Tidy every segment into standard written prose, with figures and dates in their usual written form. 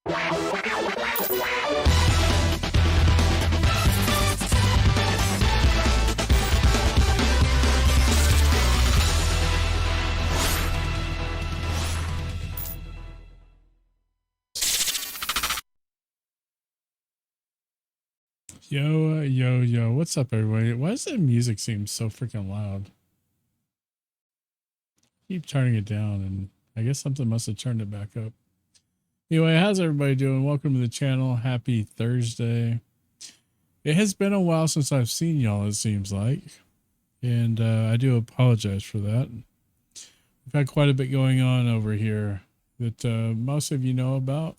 Yo, what's up, everybody? Why does that music seem so freaking loud? Keep turning it down, and I guess something must have turned it back up. Anyway, how's everybody doing? Welcome to the channel. Happy Thursday. It has been a while since I've seen y'all, it seems like, and I do apologize for that. We've had quite a bit going on over here that most of you know about,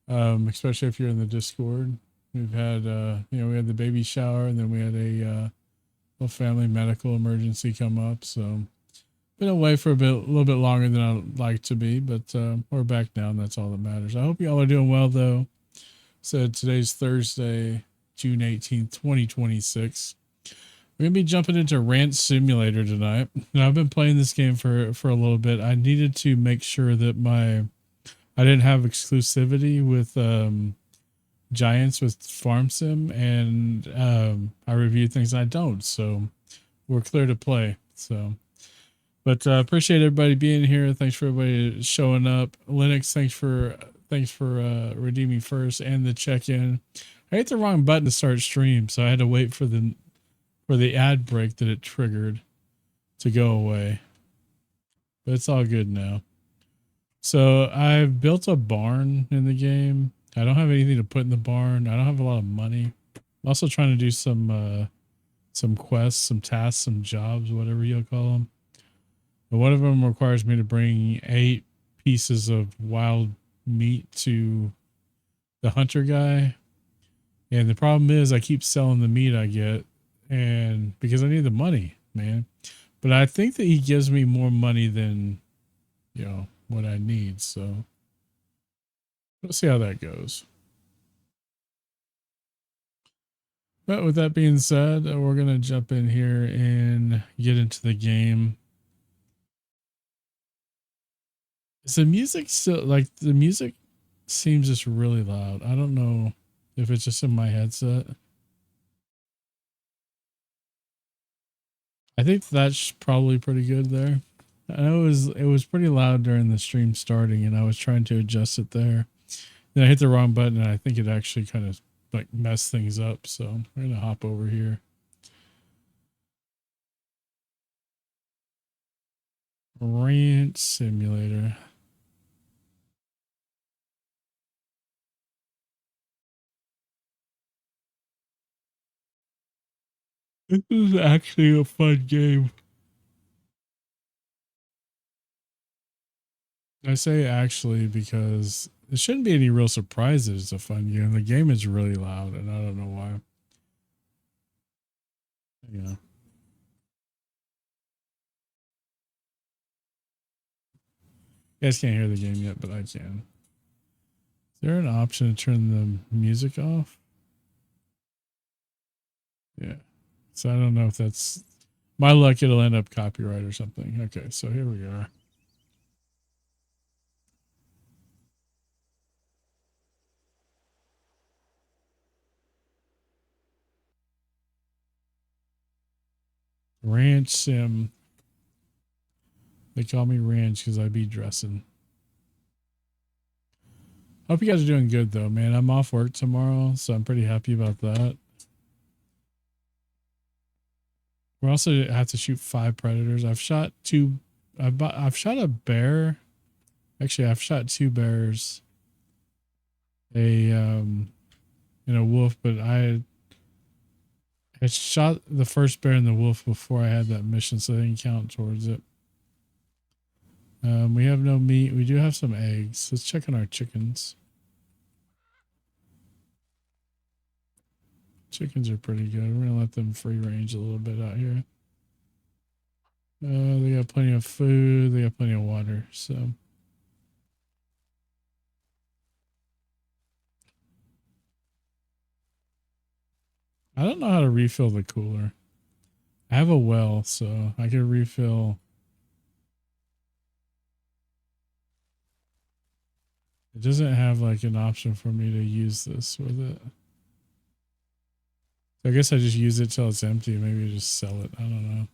especially if you're in the Discord. We've had, we had the baby shower, and then we had a little family medical emergency come up. So been away for a little bit longer than I'd like to be, but we're back now, and that's all that matters. I hope y'all are doing well, though. So today's Thursday, June 18th, 2026. We're going to be jumping into Ranch Simulator tonight. Now, I've been playing this game for a little bit. I needed to make sure that I didn't have exclusivity with Giants with Farm Sim, and I reviewed things I don't, so we're clear to play. So, but appreciate everybody being here. Thanks for everybody showing up. Linux, thanks for redeeming first and the check-in. I hit the wrong button to start stream, so I had to wait for the ad break that it triggered to go away. But it's all good now. So I've built a barn in the game. I don't have anything to put in the barn. I don't have a lot of money. I'm also trying to do some quests, some tasks, some jobs, whatever you'll call them. But one of them requires me to bring 8 pieces of wild meat to the hunter guy. And the problem is I keep selling the meat I get, and because I need the money, man. But I think that he gives me more money than, what I need. So let's see how that goes. But with that being said, we're going to jump in here and get into the game. Is the music still, the music seems just really loud. I don't know if it's just in my headset. I think that's probably pretty good there. I know it was pretty loud during the stream starting, and I was trying to adjust it there. Then I hit the wrong button, and I think it actually kind of messed things up. So we're gonna hop over here. Ranch Simulator. This is actually a fun game. I say actually because there shouldn't be any real surprises. It's a fun game. The game is really loud, and I don't know why. Yeah. You guys can't hear the game yet, but I can. Is there an option to turn the music off? Yeah. So I don't know if that's my luck. It'll end up copyright or something. Okay, so here we are. Ranch Sim. They call me Ranch because I be dressing. Hope you guys are doing good though, man. I'm off work tomorrow, so I'm pretty happy about that. We also have to shoot 5 predators. I've shot 2. I've shot a bear. Actually, I've shot 2 bears. And a wolf, but I shot the first bear and the wolf before I had that mission, so they didn't count towards it. We have no meat. We do have some eggs. Let's check on our chickens. Chickens are pretty good. We're gonna let them free range a little bit out here. They got plenty of food. They got plenty of water. So I don't know how to refill the cooler. I have a well, so I can refill It doesn't have like an option for me to use this with it. So I guess I just use it till it's empty. Maybe just sell it. I don't know.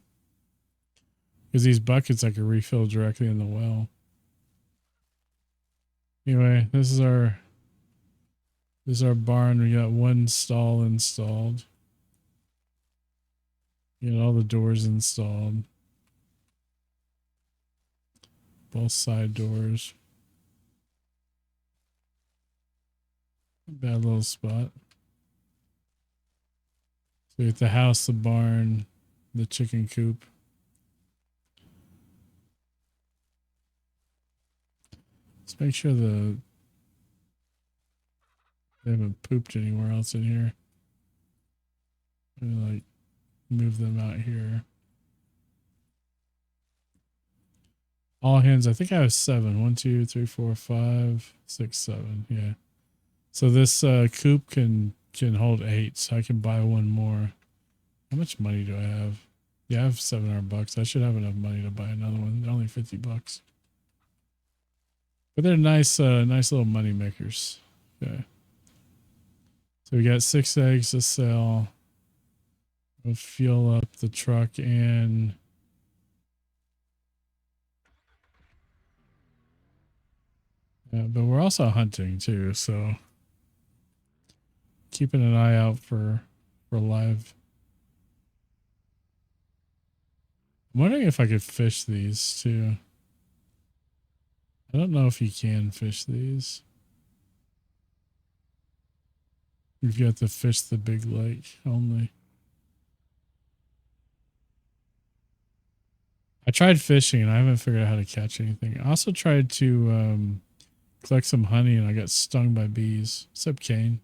Because these buckets I can refill directly in the well. Anyway, this is our barn. We got one stall installed. We got all the doors installed. Both side doors. Bad little spot. So we got the house, the barn, the chicken coop. Let's make sure they haven't pooped anywhere else in here. I'm gonna like move them out here. All hands, I think I have 7. 1, 2, 3, 4, 5, 6, 7. Yeah. So this coop can hold 8, so I can buy one more. How much money do I have? Yeah, I have $700. I should have enough money to buy another one. They're only $50. But they're nice little money makers. Okay. So we got 6 eggs to sell. We'll fuel up the truck and but we're also hunting too, so keeping an eye out for live. I'm wondering if I could fish these too. I don't know if you can fish these. We've got to fish the big lake only. I tried fishing and I haven't figured out how to catch anything. I also tried to collect some honey and I got stung by bees. What's up, Kane?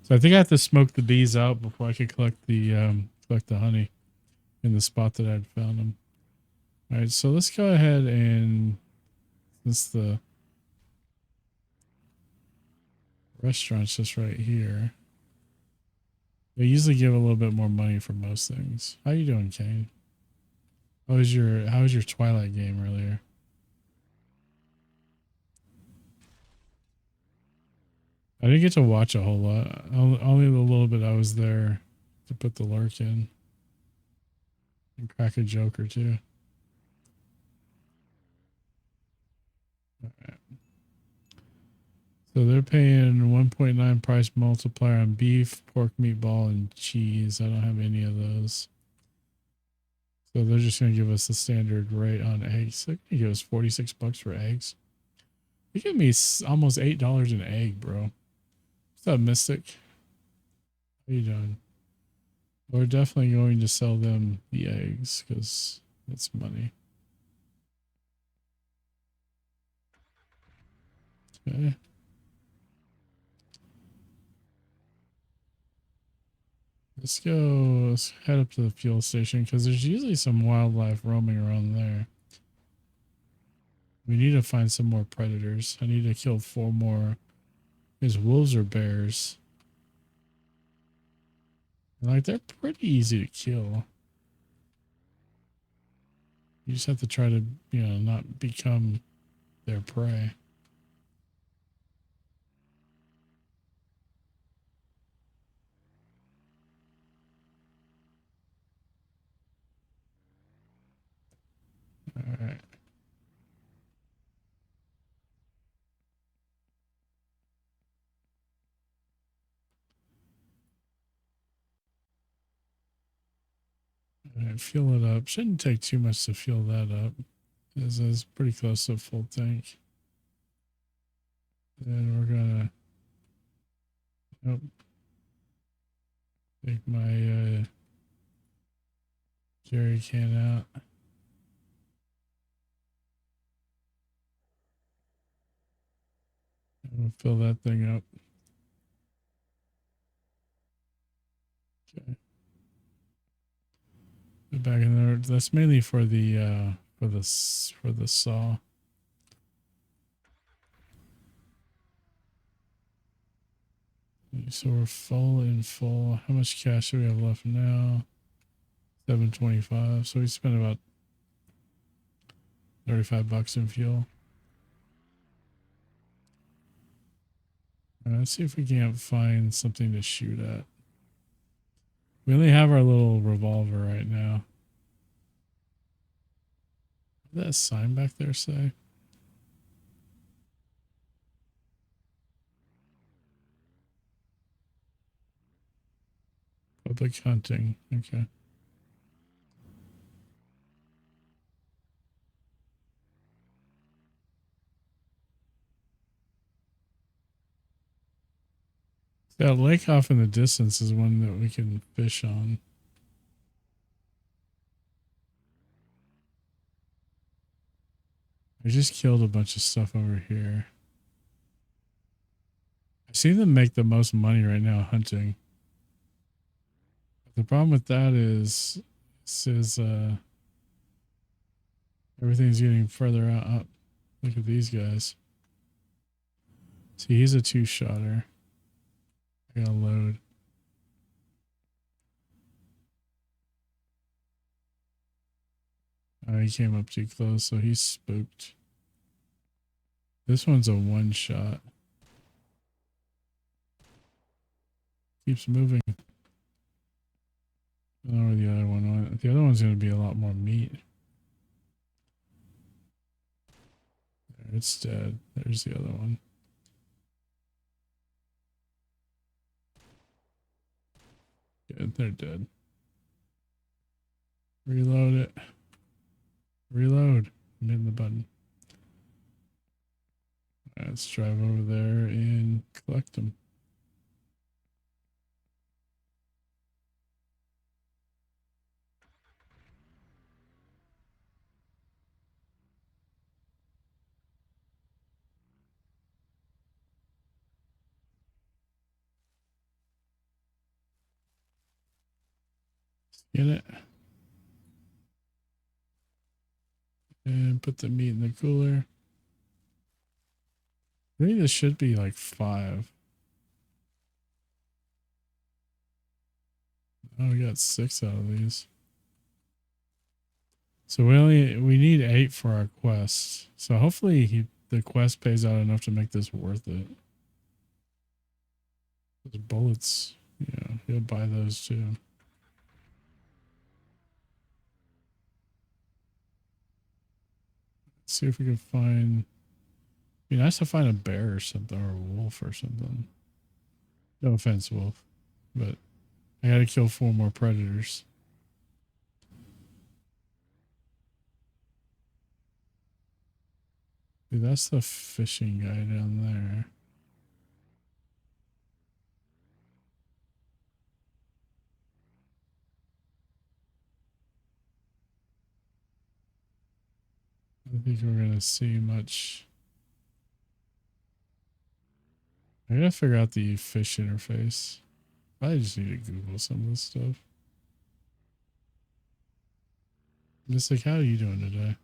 So I think I have to smoke the bees out before I can collect the honey in the spot that I'd found them. All right, so let's go ahead and since the restaurant's just right here, they usually give a little bit more money for most things. How you doing, Kane? How was your Twilight game earlier? I didn't get to watch a whole lot. Only the little bit I was there to put the lurk in and crack a joke or two. All right. So they're paying 1.9 price multiplier on beef, pork, meatball, and cheese. I don't have any of those. So they're just going to give us the standard rate on eggs. They're going to give us $46 for eggs. They give me almost $8 an egg, bro. What's up, Mystic? How you doing? We're definitely going to sell them the eggs because that's money. Okay. Let's head up to the fuel station because there's usually some wildlife roaming around there. We need to find some more predators. I need to kill 4 more. Is wolves or bears? Like, they're pretty easy to kill. You just have to try to, not become their prey. All right. All right, fuel it up. Shouldn't take too much to fuel that up. This is pretty close to a full tank. Then we're gonna take my jerry can out. I'm gonna fill that thing up. Okay. Put back in there. That's mainly for the saw. So we're full. How much cash do we have left now? 725. So we spent about $35 in fuel. Let's see if we can't find something to shoot at. We only have our little revolver right now. What did that sign back there say? Public hunting. Okay. That lake off in the distance is one that we can fish on. I just killed a bunch of stuff over here. I see them make the most money right now hunting. The problem with that is everything's getting further up. Look at these guys. See, he's a two-shotter. I gotta load. He came up too close, so he's spooked. This one's a one-shot. Keeps moving. I don't know where the other one went. The other one's going to be a lot more meat. There, it's dead. There's the other one. Good, they're dead. Reload it. Reload. I'm hitting the button. Let's drive over there and collect them. Get it. And put the meat in the cooler. I think this should be like 5. Oh, we got 6 out of these. So we need 8 for our quest. So hopefully the quest pays out enough to make this worth it. Those bullets, yeah, he'll buy those too. Let's see if we can find. It'd be nice to find a bear or something, or a wolf or something. No offense, wolf, but I gotta kill 4 more predators. Dude, that's the fishing guy down there. I don't think we're gonna see much. I gotta figure out the fish interface. I just need to Google some of this stuff. Just like, how are you doing today?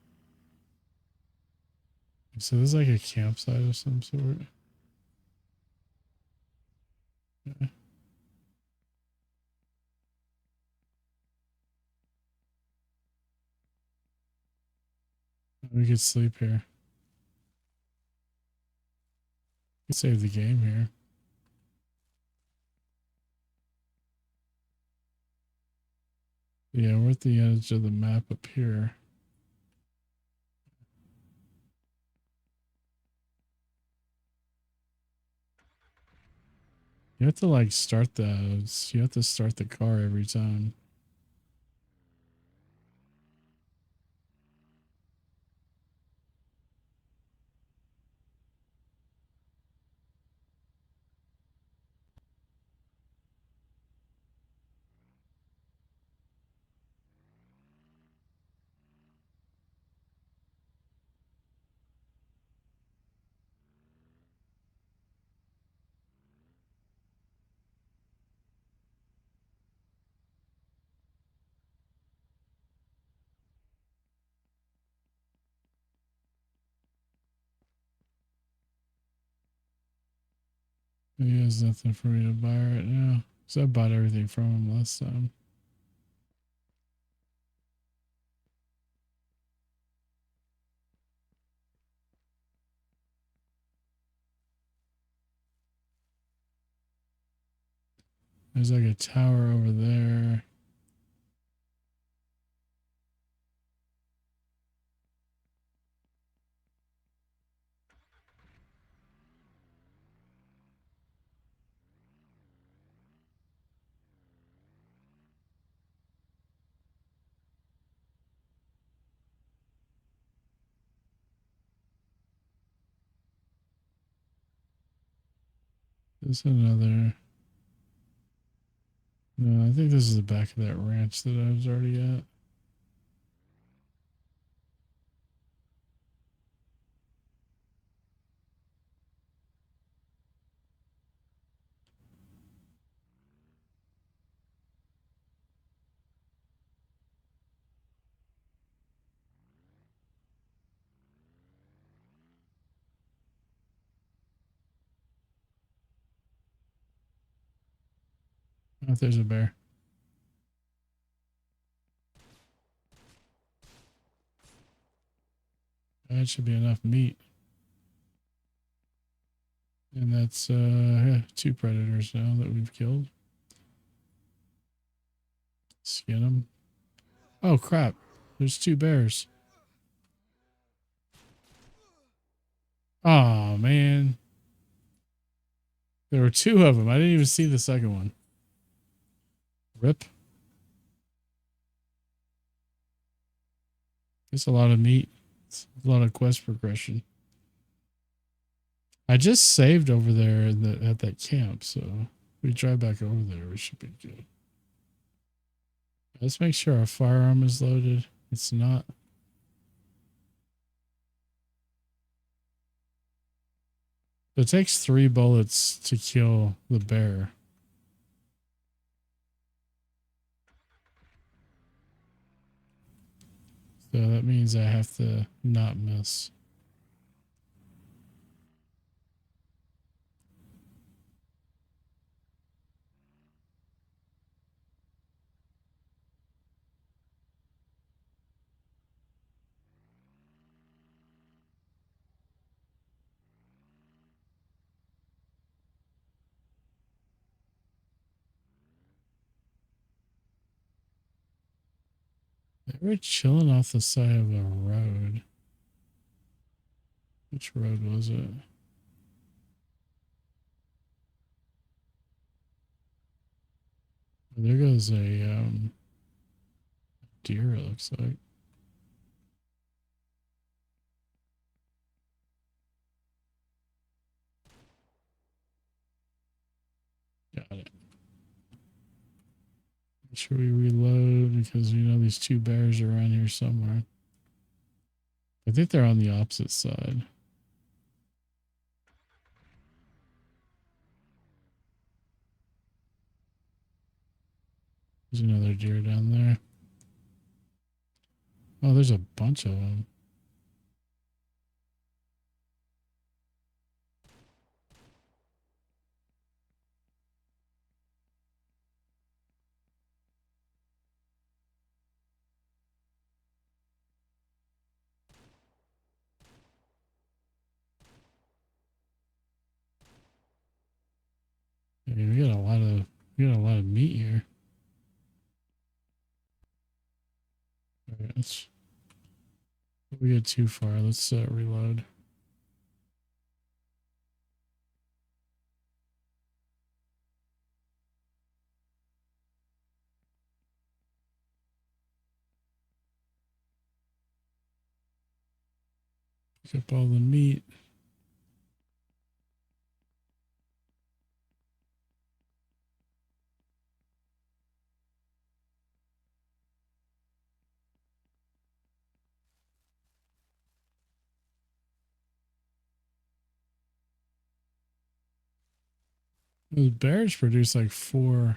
So this is like a campsite of some sort. Yeah. We could sleep here. We could save the game here. Yeah, we're at the edge of the map up here. You have to like start those. You have to start the car every time. He has nothing for me to buy right now. Because I bought everything from him last time. There's like a tower over there. There's another. No, I think this is the back of that ranch that I was already at. Oh, there's a bear. That should be enough meat. And that's 2 predators now that we've killed. Skin them. Oh crap. There's 2 bears. Oh man. There were 2 of them. I didn't even see the second one. Rip. It's a lot of meat. It's a lot of quest progression. I just saved over there at that camp, so if we drive back over there, we should be good. Let's make sure our firearm is loaded. It's not. It takes 3 bullets to kill the bear. So that means I have to not miss. They were chilling off the side of a road. Which road was it? There goes a deer, it looks like. Got it. Make sure we reload because we know these 2 bears are around here somewhere. I think they're on the opposite side. There's another deer down there. Oh, there's a bunch of them. I mean, we got a lot of meat here. All right, let's. We get too far. Let's reload. Pick up all the meat. The bears produce like 4. I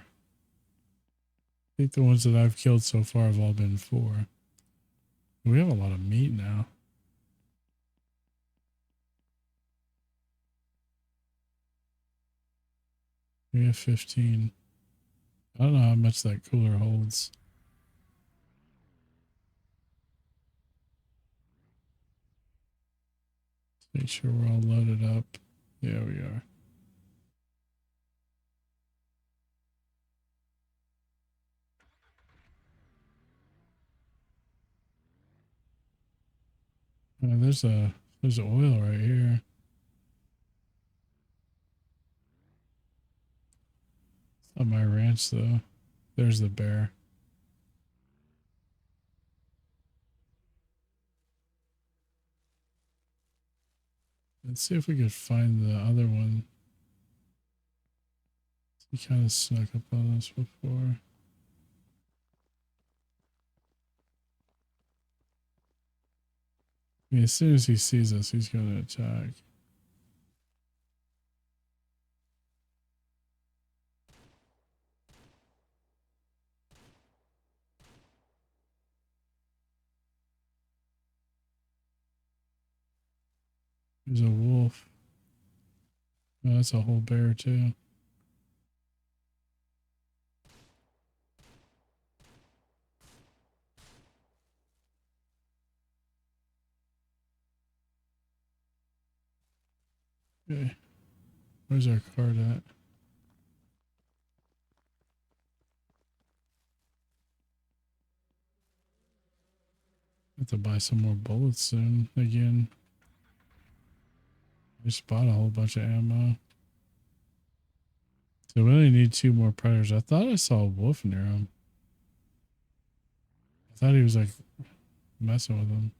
think the ones that I've killed so far have all been 4. We have a lot of meat now. We have 15. I don't know how much that cooler holds. Let's make sure we're all loaded up. Yeah, we are. There's oil right here. It's not my ranch though. There's the bear. Let's see if we could find the other one. He kind of snuck up on us before. I mean, as soon as he sees us, he's going to attack. There's a wolf. Oh, that's a whole bear too. Okay. Where's our card at? Have to buy some more bullets soon again. I just bought a whole bunch of ammo. So we only need 2 more predators. I thought I saw a wolf near him. I thought he was like messing with him.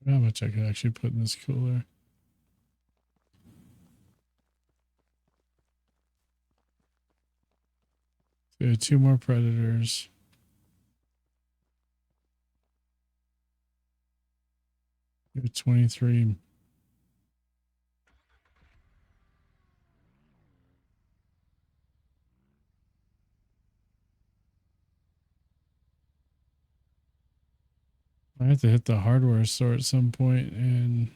How much I could actually put in this cooler. So we have 2 more predators. We have 23. I have to hit the hardware store at some point and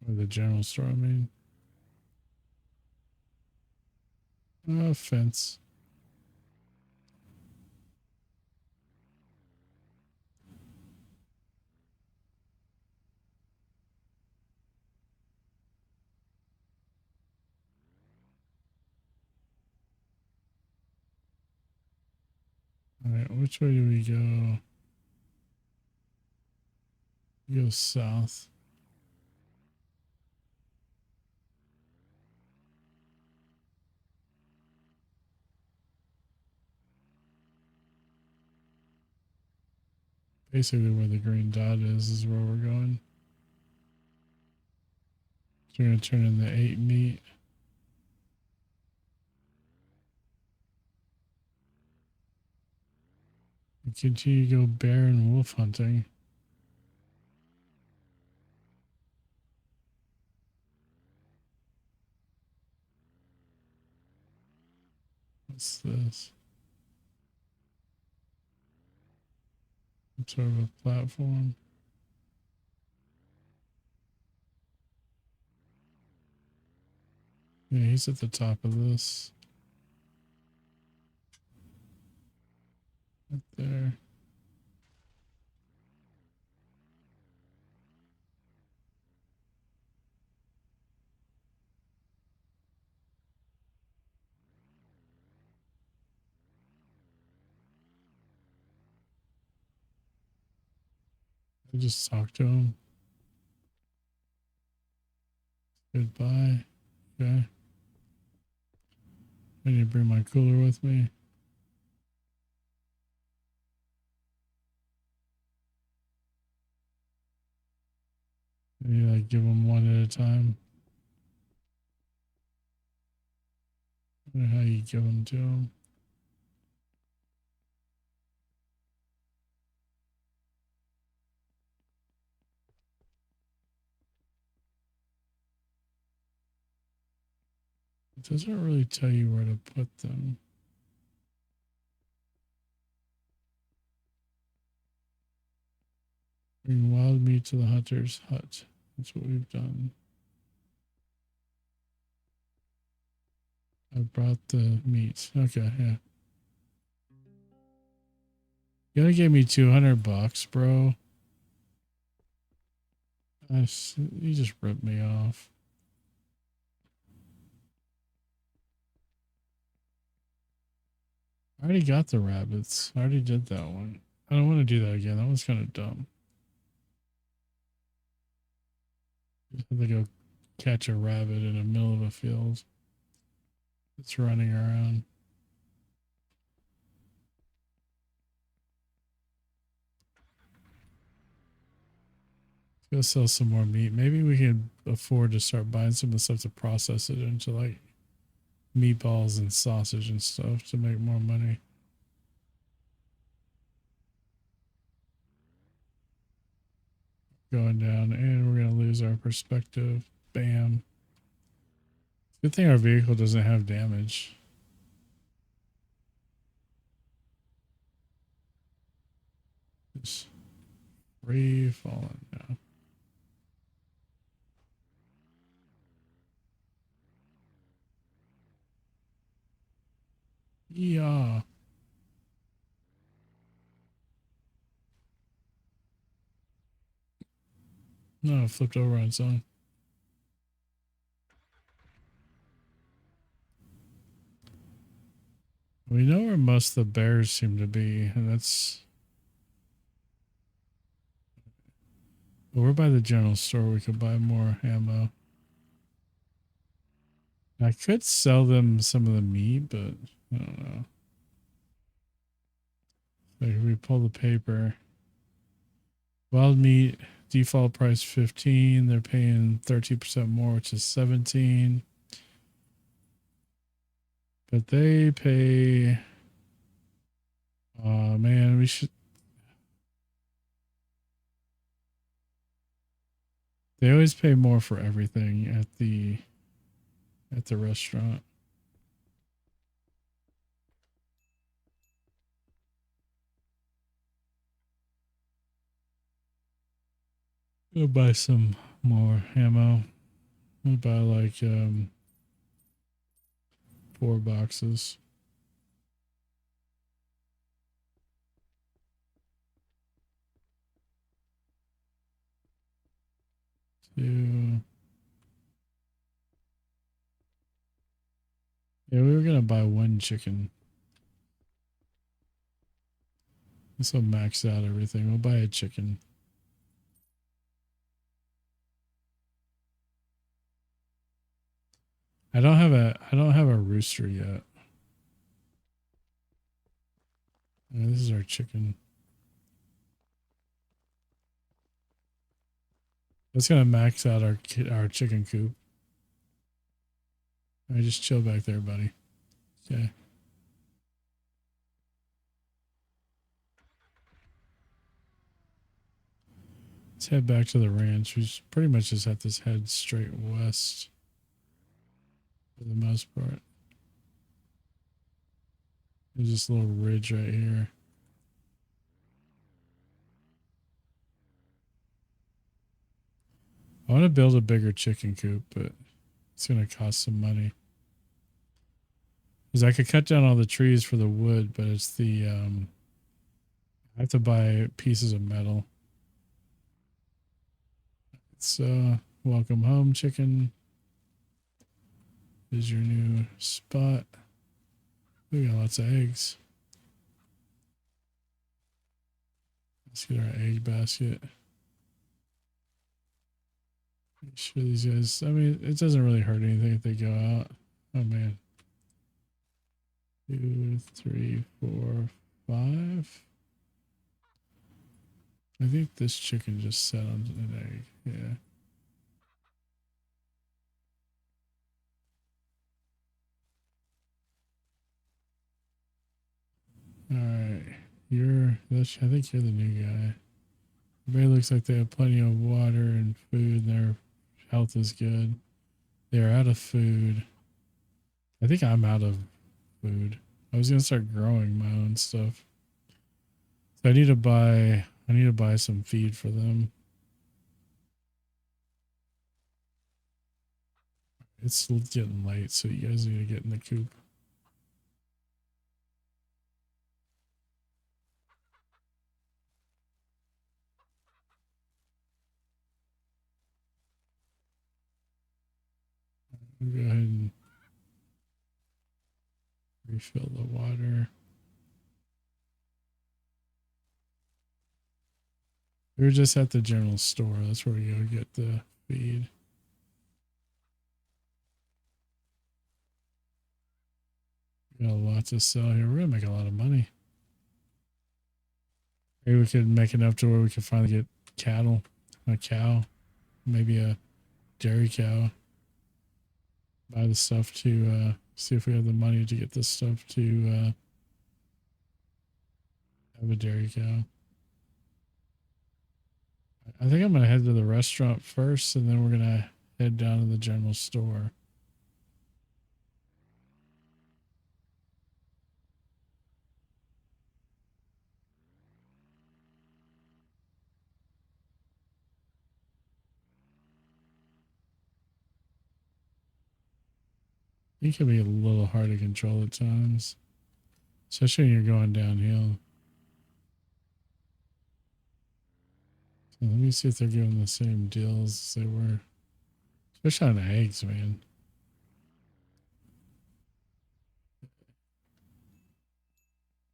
or the general store, I mean. Fence. Alright, which way do we go? We go south. Basically where the green dot is where we're going. So we're going to turn in the 8 meat. And continue to go bear and wolf hunting. What's this? Some sort of a platform. Yeah, he's at the top of this. Right there. I just talked to him. Goodbye. Okay. I need to bring my cooler with me. I need to like give them one at a time. I don't know how you give them to them. It doesn't really tell you where to put them. Bring wild meat to the hunter's hut. That's what we've done. I brought the meat. Okay, yeah. You gotta give me $200, bro. You just ripped me off. I already got the rabbits. I already did that one. I don't want to do that again. That was kind of dumb. Just have to go catch a rabbit in the middle of a field. It's running around. Let's go sell some more meat. Maybe we can afford to start buying some of the stuff to process it into like meatballs and sausage and stuff to make more money. Going down, and we're gonna lose our perspective. Bam. Good thing our vehicle doesn't have damage. Just free falling now. Yeah. No, it flipped over on its own. We know where most of the bears seem to be, and that's... Well, we're by the general store. We could buy more ammo. I could sell them some of the meat, but I don't know. Like if we pull the paper... Wild meat, default price 15. They're paying 13% more, which is 17. But they pay... Oh man, we should... They always pay more for everything at the restaurant. We'll buy some more ammo. We'll buy like 4 boxes. Two. Yeah, we were gonna buy 1 chicken. This will max out everything. We'll buy a chicken. I don't have a rooster yet. Yeah, this is our chicken. That's gonna max out our chicken coop. All right, just chill back there, buddy. Okay. Let's head back to the ranch. We pretty much just have to head straight west for the most part. There's this little ridge right here. I want to build a bigger chicken coop, but it's going to cost some money. Because I could cut down all the trees for the wood, but it's the... I have to buy pieces of metal. It's welcome home, chicken. This is your new spot. We got lots of eggs. Let's get our egg basket. Make sure these guys, I mean, it doesn't really hurt anything if they go out. Oh man. 2, 3, 4, 5. I think this chicken just set on an egg. Yeah. Alright. I think you're the new guy. Everybody looks like they have plenty of water and food. Their health is good. They're out of food. I think I'm out of food. I was going to start growing my own stuff. So I need to buy I need to buy some feed for them. It's getting late, so you guys need to get in the coop. I'll go ahead and refill the water. We were just at the general store. That's where we go get the feed. We got a lot to sell here. We're gonna make a lot of money. Maybe we could make enough to where we could finally get cattle, a cow, maybe a dairy cow. Buy the stuff to see if we have the money to get this stuff to have a dairy cow. I think I'm gonna head to the restaurant first, and then we're gonna head down to the general store. It can be a little hard to control at times, especially when you're going downhill. So let me see if they're giving the same deals as they were, especially on eggs, man.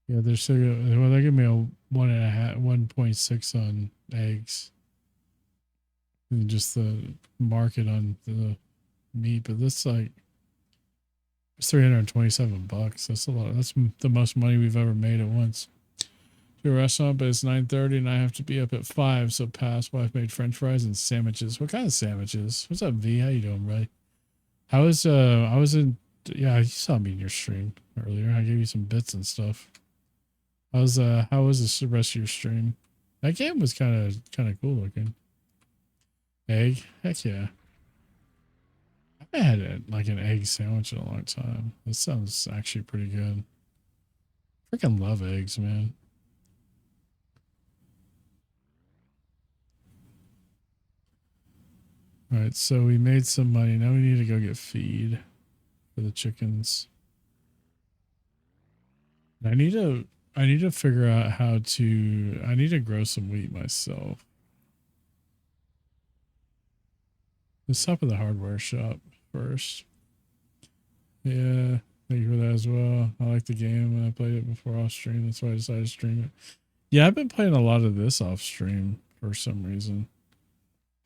Yeah, they're still well. They give me a 1.6 on eggs, and just the market on the meat. But this like it's $327. That's a lot. That's the most money we've ever made at once. To a restaurant, but it's 9:30 and I have to be up at 5. So pass. Wife made French fries and sandwiches. What kind of sandwiches? What's up, V? How you doing, bro? I was yeah, you saw me in your stream earlier. I gave you some bits and stuff. How was the rest of your stream? That game was kind of cool looking. Egg? Heck yeah. I haven't had like an egg sandwich in a long time. This sounds actually pretty good. Freaking love eggs, man. All right, so we made some money. Now we need to go get feed for the chickens. I need to figure out how to. I need to grow some wheat myself. Let's stop at the hardware shop first. Yeah, thank you for that as well. I like the game and I played it before off stream. That's why I decided to stream it. Yeah, I've been playing a lot of this off stream for some reason.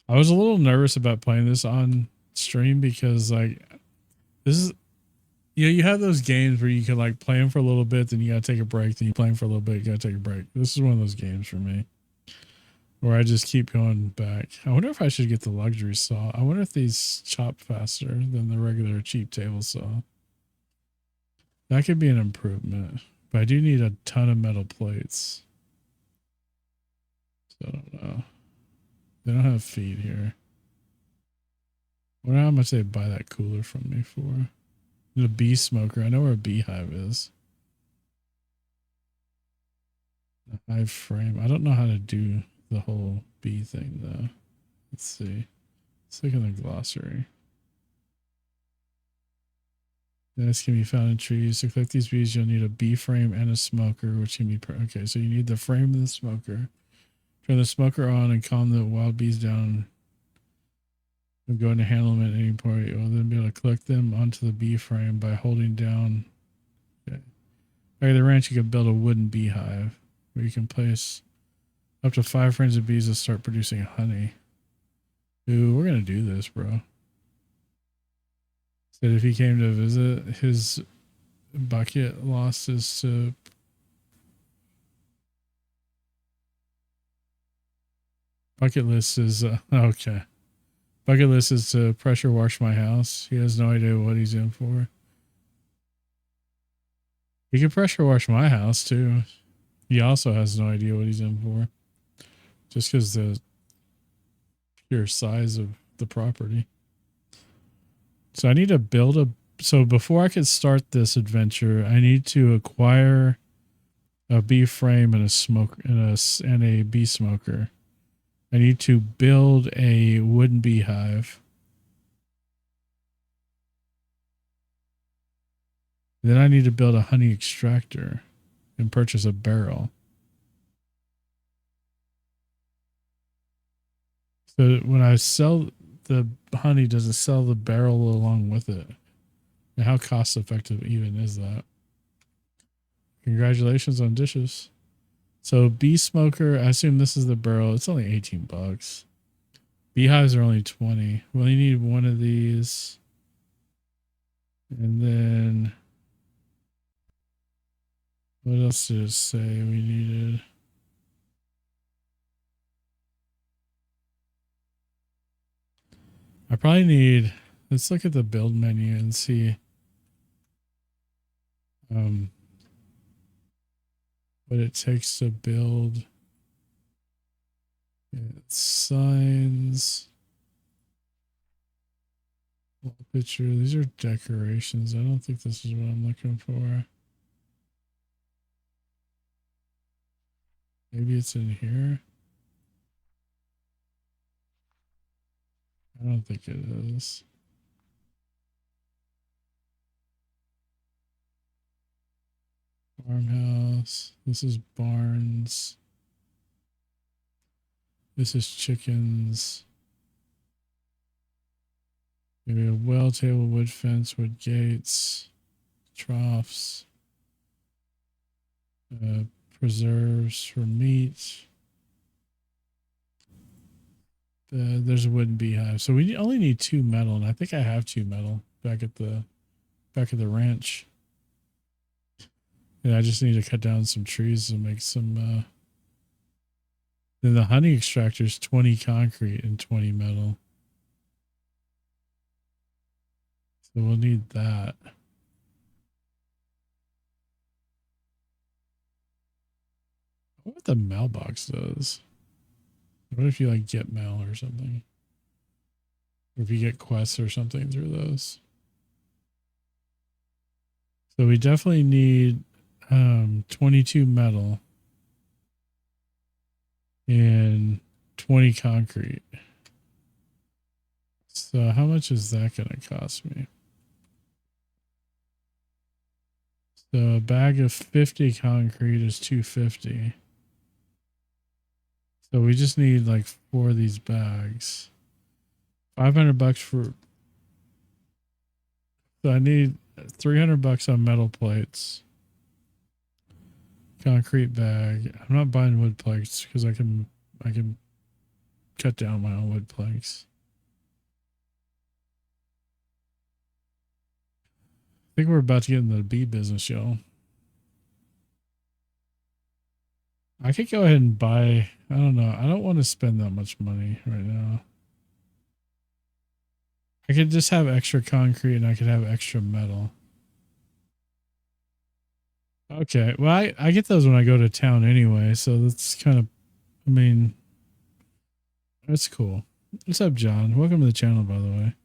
I was a little nervous about playing this on stream because like this is, you know, you have those games where you can like play them for a little bit, then you gotta take a break, then you play them for a little bit, you gotta take a break. This is one of those games for me where I just keep going back. I wonder if I should get the luxury saw. I wonder if these chop faster than the regular cheap table saw. That could be an improvement, but I do need a ton of metal plates. So I don't know. They don't have feed here. I wonder how much they buy that cooler from me for. The bee smoker. I know where a beehive is. The hive frame. I don't know how to do the whole bee thing though. Let's see. Let's look in the glossary. This can be found in trees. To collect these bees, you'll need a bee frame and a smoker, which can be okay. So you need the frame and the smoker. Turn the smoker on and calm the wild bees down. You'll go into handle them at any point. You'll then be able to collect them onto the bee frame by holding down. Okay. At the ranch, you can build a wooden beehive where you can place up to 5 frames of bees to start producing honey. Ooh, we're gonna do this, bro. Said if he came to visit, his bucket lost his bucket list is okay. Bucket list is to pressure wash my house. He has no idea what he's in for. He can pressure wash my house too. He also has no idea what he's in for. Just because the pure size of the property. So I need to build a. So before I can start this adventure, I need to acquire a bee frame and a smoke and a bee smoker. I need to build a wooden beehive. Then I need to build a honey extractor and purchase a barrel. So when I sell the honey, does it sell the barrel along with it? And how cost effective even is that? Congratulations on dishes. So bee smoker, I assume this is the barrel. It's only 18 bucks. Beehives are only 20. We only need one of these. And then what else did it say we needed? I probably need, let's look at the build menu and see what it takes to build. Signs. Picture. These are decorations. I don't think this is what I'm looking for. Maybe it's in here. I don't think it is. Farmhouse. This is barns. This is chickens. Maybe a well table, wood fence, wood gates, troughs, preserves for meat. There's a wooden beehive. So we only need 2 metal, and I think I have 2 metal back at the ranch. And I just need to cut down some trees and make some then the honey extractor is 20 concrete and 20 metal. So we'll need that. What the mailbox does? What if you like get mail or something? Or if you get quests or something through those? So we definitely need 22 metal and 20 concrete. So how much is that going to cost me? So a bag of 50 concrete is 250. So we just need like 4 of these bags. 500 bucks for. So I need 300 bucks on metal plates. Concrete bag. I'm not buying wood planks because I can cut down my own wood planks. I think we're about to get into the bee business, y'all. I could go ahead and buy, I don't know. I don't want to spend that much money right now. I could just have extra concrete and I could have extra metal. Okay. Well, I get those when I go to town anyway. So that's kind of, I mean, that's cool. What's up, John? Welcome to the channel, by the way.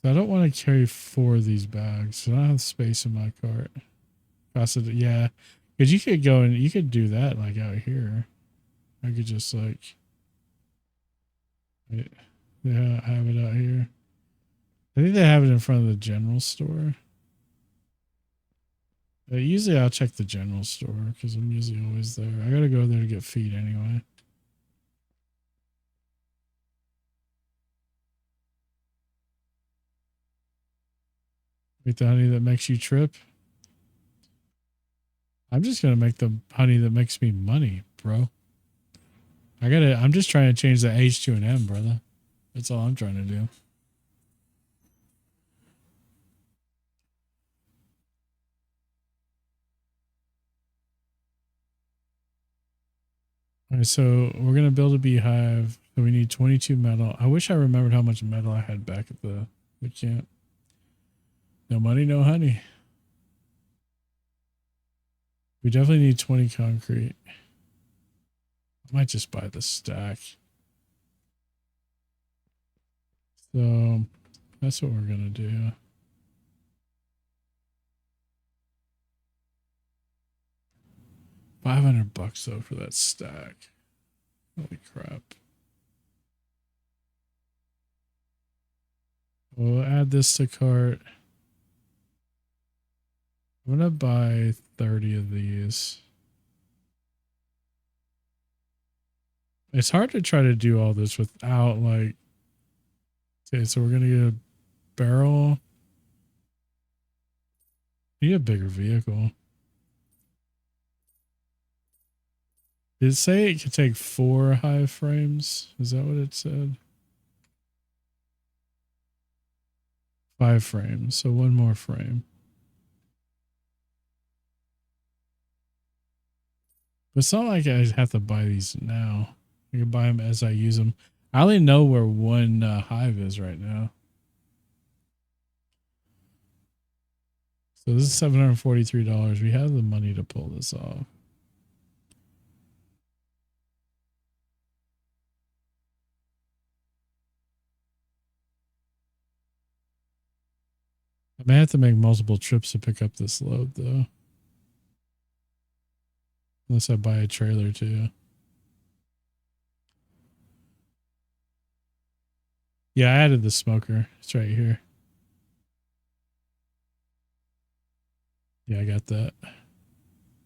So I don't want to carry 4 of these bags. So I don't have space in my cart. Yeah. Because you could go and you could do that like out here. I could just like, yeah, have it out here. I think they have it in front of the general store. Usually I'll check the general store because I'm usually always there. I gotta go there to get feed anyway. Make the honey that makes you trip. I'm just gonna make the honey that makes me money, bro. I'm just trying to change the H to an M, brother. That's all I'm trying to do. All right, so we're gonna build a beehive. So we need 22 metal. I wish I remembered how much metal I had back at the camp. No money, no honey. We definitely need 20 concrete. I might just buy the stack. So that's what we're gonna do. $500 though for that stack. Holy crap. We'll add this to cart. I'm gonna buy 30 of these. It's hard to try to do all this without like, okay, so we're gonna get a barrel. Need a bigger vehicle. Did it say it could take 4 high frames? Is that what it said? 5 frames, so 1 more frame. But it's not like I have to buy these now. I can buy them as I use them. I only know where one hive is right now. So this is $743. We have the money to pull this off. I may have to make multiple trips to pick up this load though. Unless I buy a trailer too. Yeah, I added the smoker. It's right here. Yeah, I got that.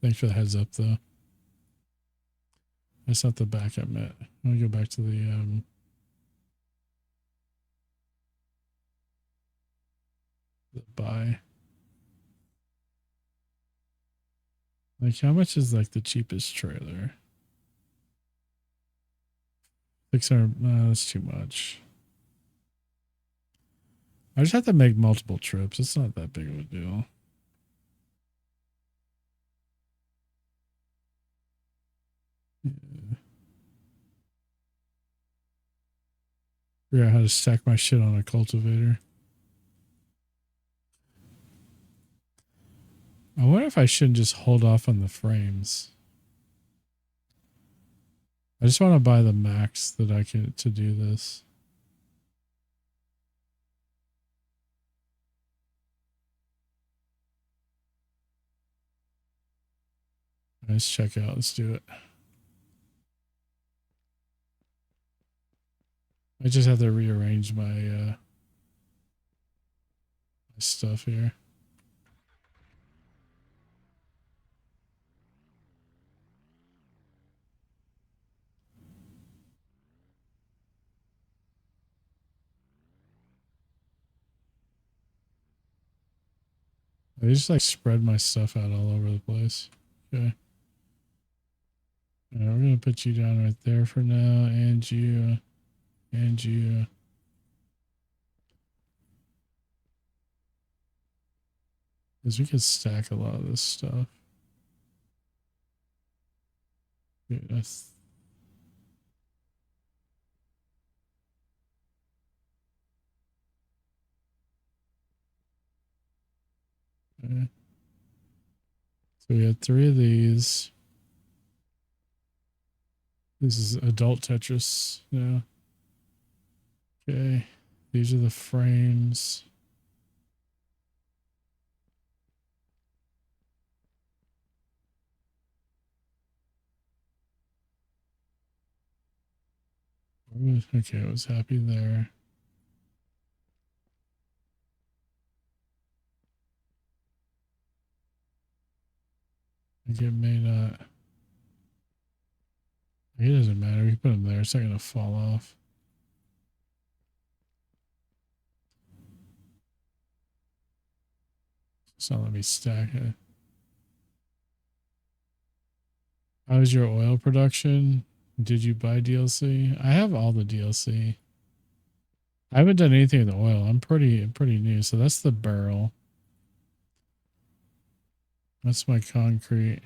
Thanks for the heads up though. That's not the back I meant. Let me go back to the buy. Like how much is like the cheapest trailer? 600. No, that's too much. I just have to make multiple trips. It's not that big of a deal. Yeah. Figure out how to stack my shit on a cultivator. I wonder if I shouldn't just hold off on the frames. I just want to buy the max that I can to do this. Let's check out. Let's do it. I just have to rearrange my stuff here. I just like spread my stuff out all over the place. Okay. All right, we're gonna put you down right there for now, and you, and you. Because we could stack a lot of this stuff. Yeah, that's. Okay. So we had 3 of these. This is adult Tetris now. Okay. These are the frames. Okay, I was happy there. It may not. It doesn't matter. We put them there. It's not going to fall off. It's not let me stack it. How's your oil production? Did you buy DLC? I have all the DLC. I haven't done anything with the oil. I'm pretty new. So that's the barrel. That's my concrete.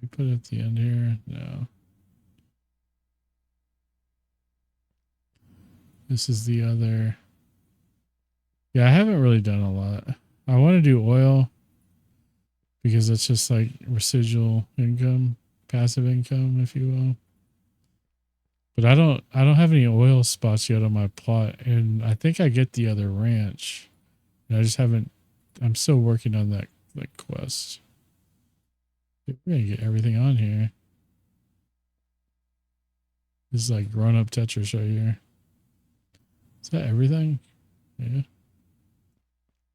We put it at the end here. No. This is the other. Yeah, I haven't really done a lot. I want to do oil because it's just like residual income, passive income, if you will. But I don't have any oil spots yet on my plot, and I think I get the other ranch. And I just haven't. I'm still working on the quest. We're gonna get everything on here. This is like grown-up Tetris right here. Is that everything? Yeah.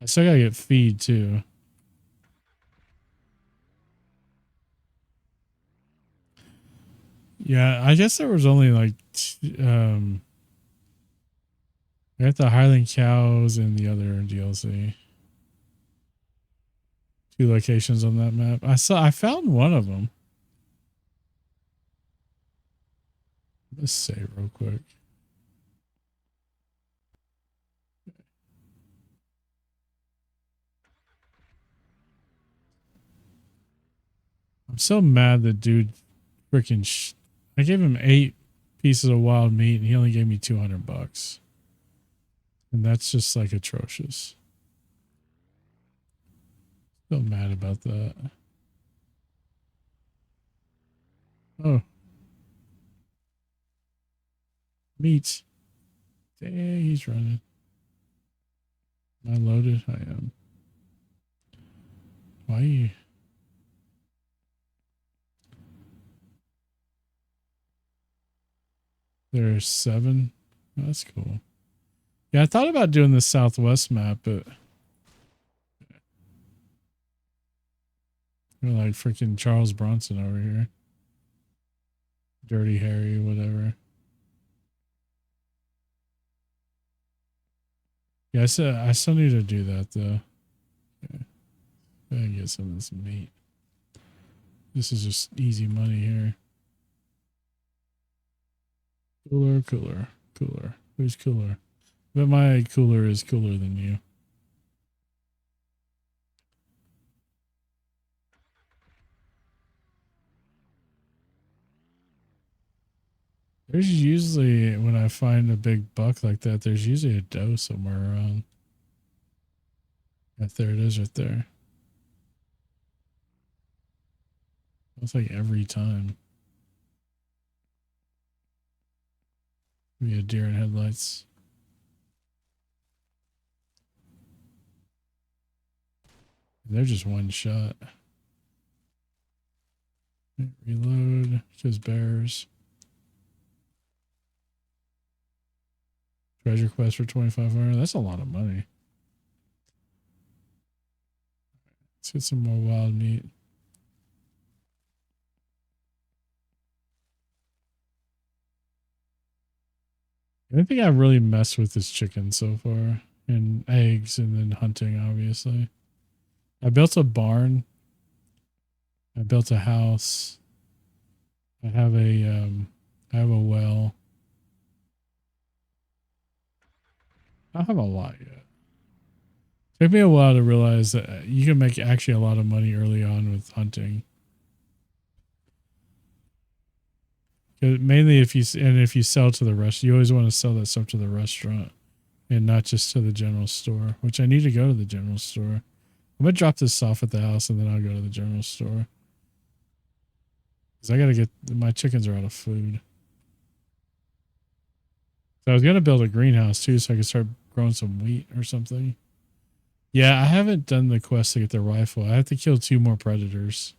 I still gotta get feed too. Yeah, I guess there was only like I got the Highland cows and the other DLC. 2 locations on that map. I found one of them. Let's save real quick. I'm so mad that dude freaking I gave him 8 pieces of wild meat and he only gave me $200. And that's just like atrocious. So mad about that. Oh. Meat. Dang, he's running. Am I loaded? I am. Why are you? There's 7. Oh, that's cool. Yeah, I thought about doing the Southwest map, but you're like freaking Charles Bronson over here. Dirty Harry, whatever. Yeah, I still need to do that though. Okay. Gotta get some of this meat. This is just easy money here. Cooler. Who's cooler? But my cooler is cooler than you. There's usually, when I find a big buck like that, there's usually a doe somewhere around. Right there it is right there. That's like every time. We had deer in headlights. They're just one shot. Reload. Just bears. Treasure quest for 2,500. That's a lot of money. Let's get some more wild meat. The only thing I've really messed with is chicken so far. And eggs and then hunting, obviously. I built a barn. I built a house. I have a well. I don't have a lot yet. It took me a while to realize that you can make actually a lot of money early on with hunting. Mainly if you sell to the restaurant, you always want to sell that stuff to the restaurant and not just to the general store, which I need to go to the general store. I'm going to drop this off at the house and then I'll go to the general store. Because I got to get, my chickens are out of food. So I was going to build a greenhouse too so I could start growing some wheat or something. Yeah, I haven't done the quest to get the rifle. I have to kill 2 more predators.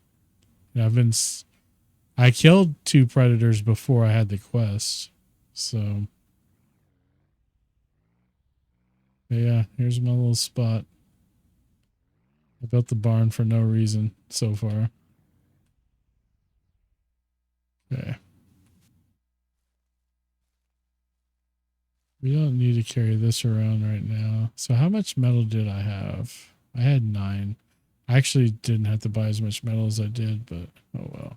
And I killed 2 predators before I had the quest. So yeah, here's my little spot. I built the barn for no reason so far. Okay. We don't need to carry this around right now. So how much metal did I have? I had 9. I actually didn't have to buy as much metal as I did, but oh well.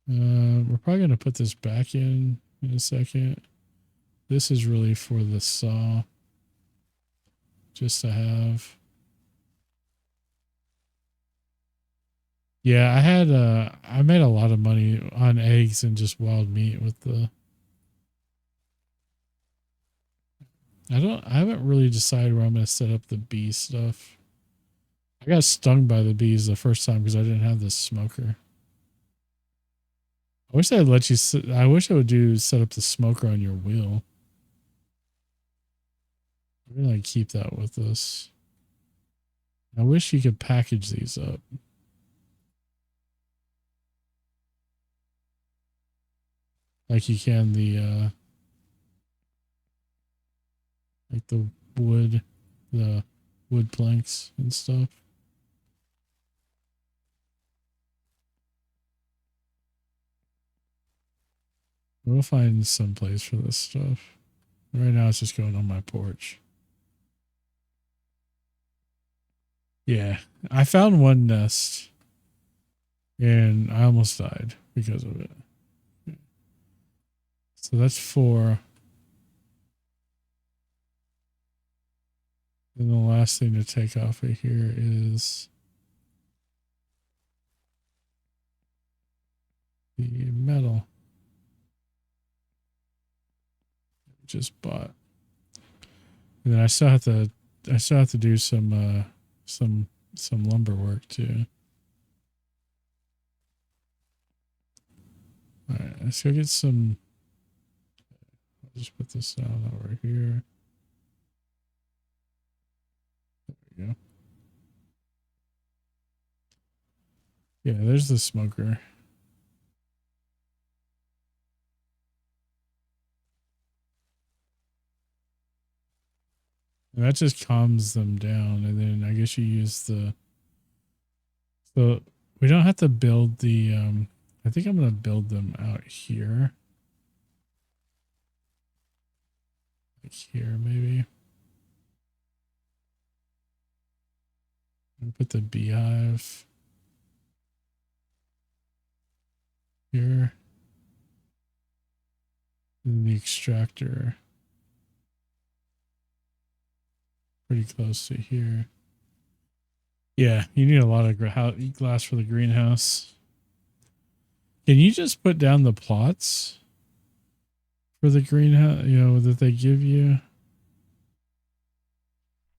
We're probably going to put this back in a second. This is really for the saw. Just to have. Yeah, I made a lot of money on eggs and just wild meat with the. I haven't really decided where I'm going to set up the bee stuff. I got stung by the bees the first time because I didn't have this smoker. I wish I'd let you, I wish I would set up the smoker on your wheel. I'm going to keep that with us. I wish you could package these up. Like you can like the wood, the wood planks and stuff. We'll find some place for this stuff. Right now it's just going on my porch. Yeah, I found one nest and I almost died because of it. So that's 4. And the last thing to take off of here is the metal I just bought. And then I still have to do some lumber work too. All right, let's go get some. I'll just put this down over here. There we go. Yeah, there's the smoker. And that just calms them down, and then I guess you use the. So we don't have to build the. I think I'm gonna build them out here. Like here, maybe. I'll put the beehive here. And the extractor pretty close to here. Yeah, you need a lot of glass for the greenhouse. Can you just put down the plots for the greenhouse, that they give you?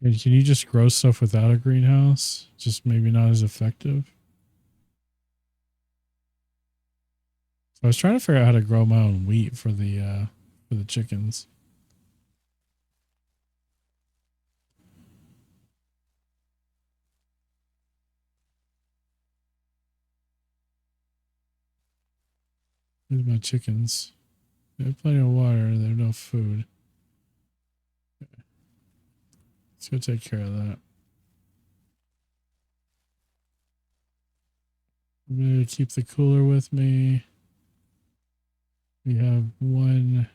And can you just grow stuff without a greenhouse? Just maybe not as effective. So I was trying to figure out how to grow my own wheat for the chickens. There's my chickens. They have plenty of water. They have no food. Let's go take care of that. I'm going to keep the cooler with me. We have one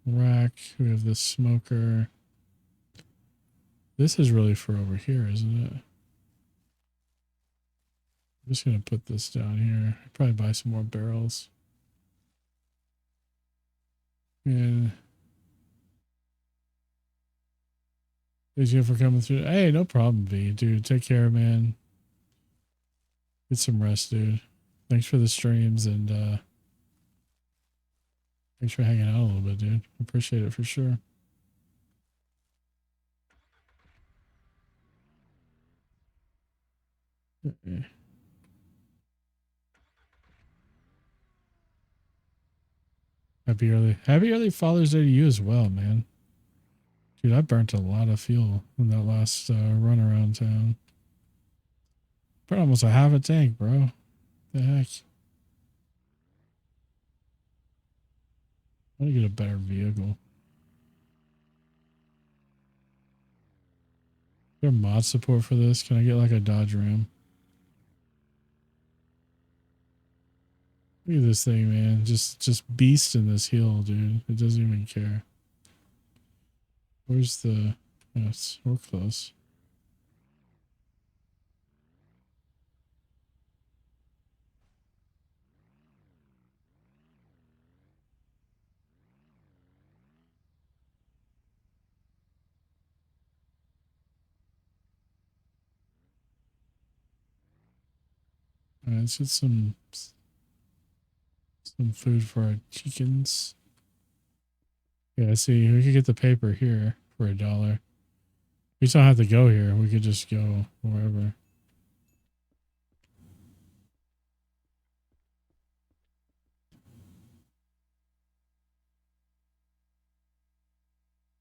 rack. We have the smoker. This is really for over here, isn't it? I'm just going to put this down here. I'll probably buy some more barrels. And thanks again for coming through. Hey, no problem, V. Dude, take care, man. Get some rest, dude. Thanks for the streams and thanks for hanging out a little bit, dude. Appreciate it for sure. Happy early Father's Day to you as well, man. Dude, I burnt a lot of fuel in that last run around town. Burnt almost a half a tank, bro. The heck? I want to get a better vehicle. Is there mod support for this? Can I get like a Dodge Ram? Look at this thing, man. Just beast in this hill, dude. It doesn't even care. Where's the... Yes, we're close. Alright, let's get some food for our chickens. Yeah, see, we could get the paper here for $1. We don't have to go here. We could just go wherever.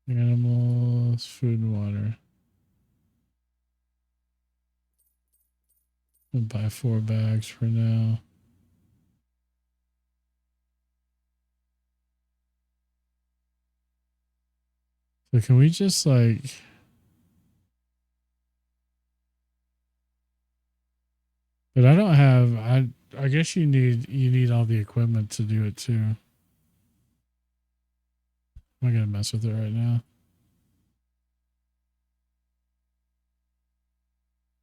Animals, food and water. I'll buy 4 bags for now. So can we just like... But I don't have... I guess you need all the equipment to do it too. I'm not gonna mess with it right now.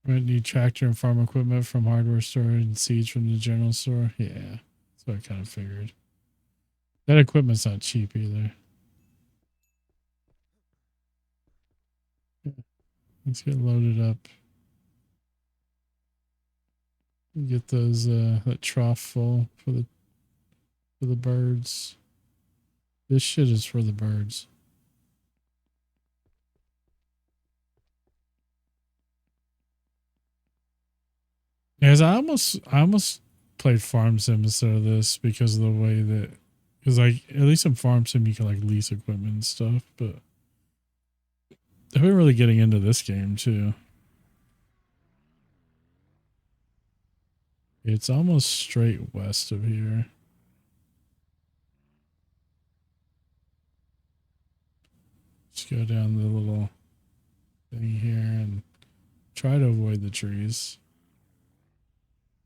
I need tractor and farm equipment from hardware store and seeds from the general store. Yeah, that's what I kind of figured. That equipment's not cheap either. Let's get loaded up. Get those that trough full for the birds. This shit is for the birds. Yes, I almost played Farm Sim instead of this because of the way that, because like at least in Farm Sim you can like lease equipment and stuff, but I've been really getting into this game too. It's almost straight west of here. Just go down the little thing here and try to avoid the trees.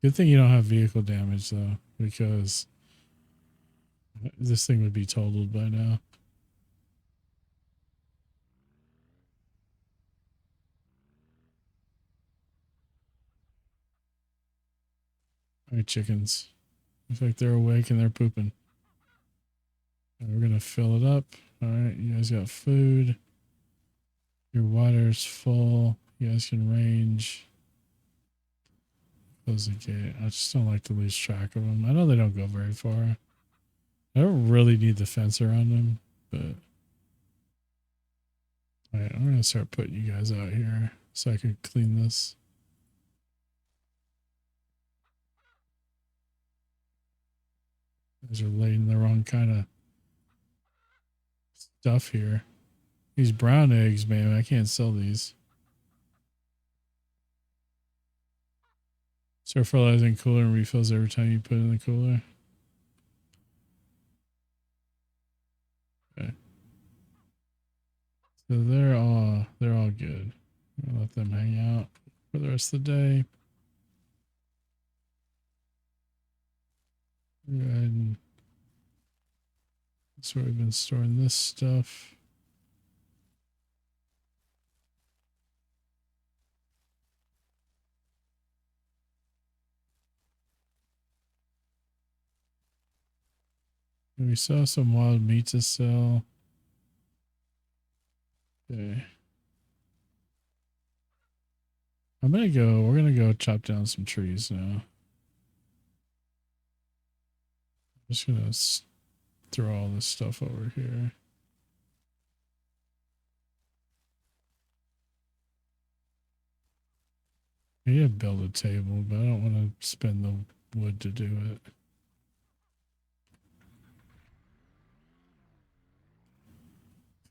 Good thing you don't have vehicle damage though, because this thing would be totaled by now. All right, chickens. Looks like they're awake and they're pooping. And we're gonna fill it up. All right, you guys got food. Your water's full. You guys can range. Close the gate. I just don't like to lose track of them. I know they don't go very far. I don't really need the fence around them, but all right, I'm gonna start putting you guys out here so I can clean this. You guys are laying the wrong kind of stuff here. These brown eggs, man, I can't sell these. Start fertilizing cooler and refills every time you put in the cooler. Okay. So they're all good. I'll let them hang out for the rest of the day. Go ahead and that's where we've been storing this stuff. And we saw some wild meat to sell. Okay. We're gonna go chop down some trees now. I'm just gonna throw all this stuff over here. I need to build a table, but I don't want to spend the wood to do it.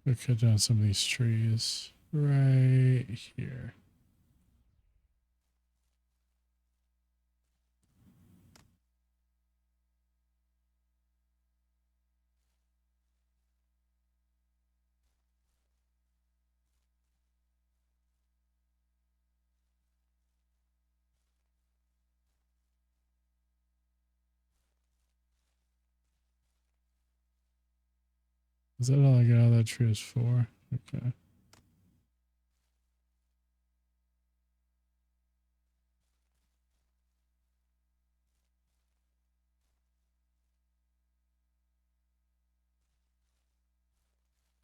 We'll cut down some of these trees right here. Is that all I got all that tree is for? Okay.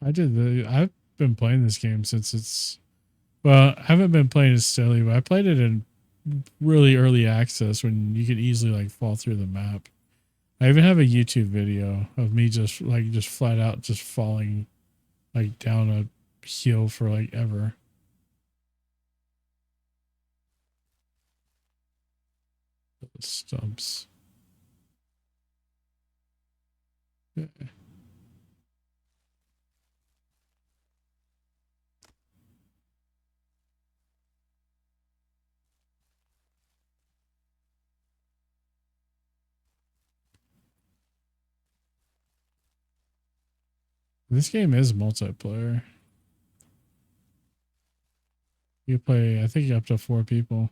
I've been playing this game since it's, well, I haven't been playing it steadily, but I played it in really early access when you could easily like fall through the map. I even have a YouTube video of me just flat out just falling like down a hill for like ever. Stumps. Okay. This game is multiplayer. You play, I think, up to 4 people.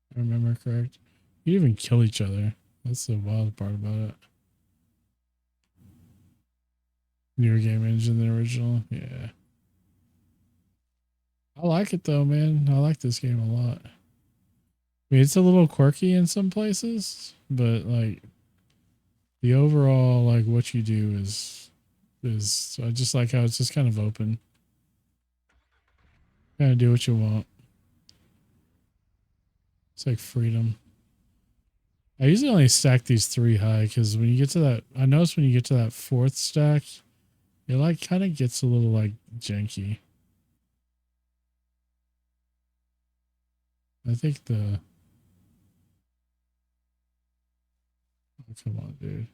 If I remember correct. You even kill each other. That's the wild part about it. Newer game engine than the original. Yeah. I like it though, man. I like this game a lot. I mean, it's a little quirky in some places, but like the overall, like what you do is I just like how it's just kind of open. Kind of do what you want. It's like freedom. I usually only stack these 3 high because when you get to that, I notice when you get to that 4th stack, it like kind of gets a little like janky. I think the, oh, come on, dude.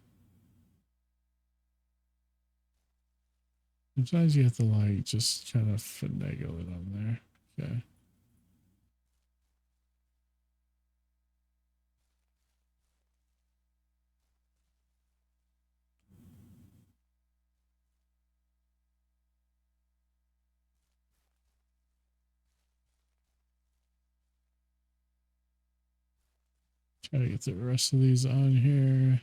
Sometimes you have to like just kind of finagle it on there. Okay. Try to get the rest of these on here.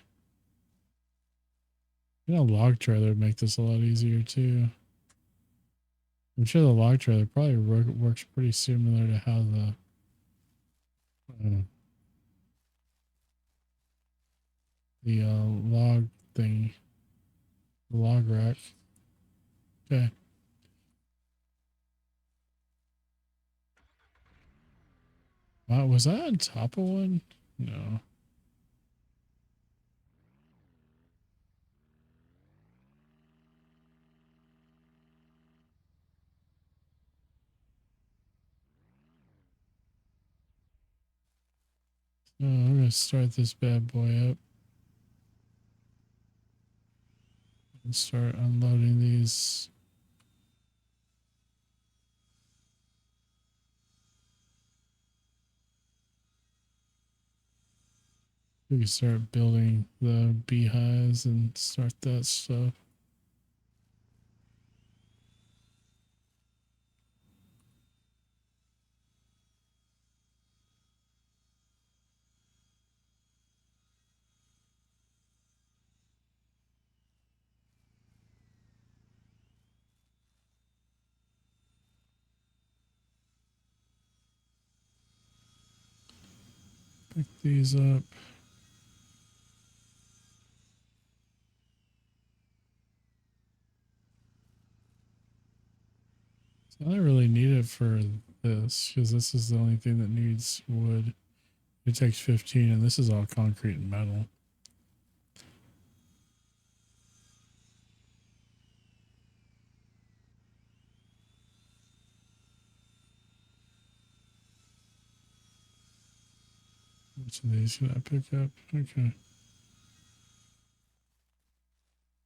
You know, log trailer would make this a lot easier too. I'm sure the log trailer probably works pretty similar to how the log thing, the log rack. Okay. Wow, was I on top of one? No. Oh, I'm gonna start this bad boy up and start unloading these. We can start building the beehives and start that stuff. Pick these up. I don't really need it for this because this is the only thing that needs wood. It takes 15 and this is all concrete and metal. Which of these can I pick up? Okay.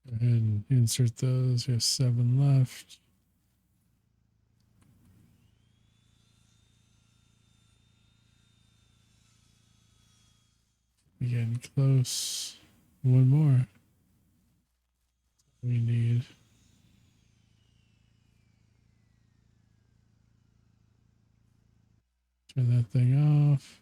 Go ahead and insert those. We have 7 left. We're getting close. 1 more. We need. Turn that thing off.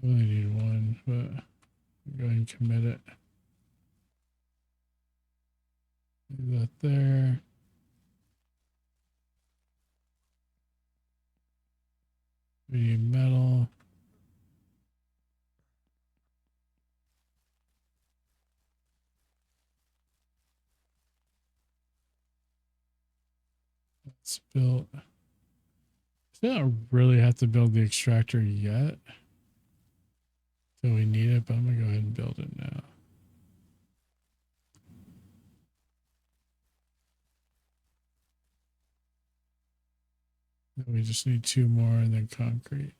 I only need 1, but go ahead and commit it. Leave that there. We need metal. That's built. I don't really have to build the extractor yet. So we need it, but I'm gonna go ahead and build it now. Then we just need 2 more and then concrete.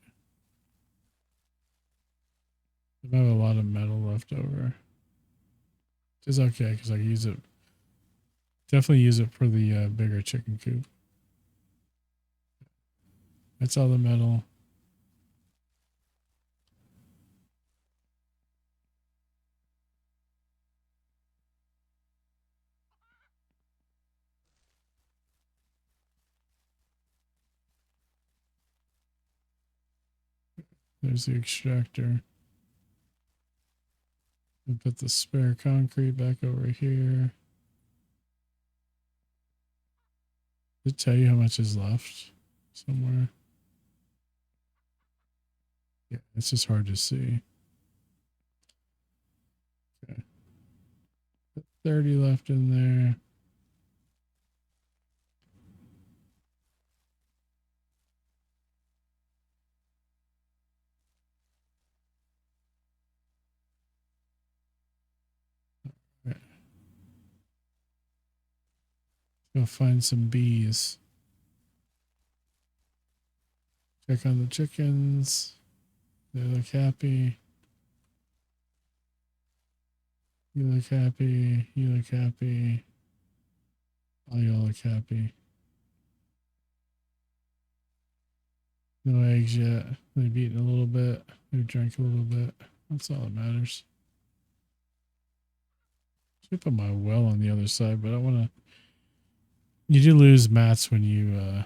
I have a lot of metal left over. It's okay because I use it. Definitely use it for the bigger chicken coop. That's all the metal. There's the extractor. We put the spare concrete back over here. Did it tell you how much is left somewhere? Yeah, it's just hard to see. Okay. Put 30 left in there. Right. Go find some bees. Check on the chickens. They look happy. You look happy. You look happy. All y'all look happy. No eggs yet. They've eaten a little bit. They've drank a little bit. That's all that matters. Should put my well on the other side, but I want to. You do lose mats when you.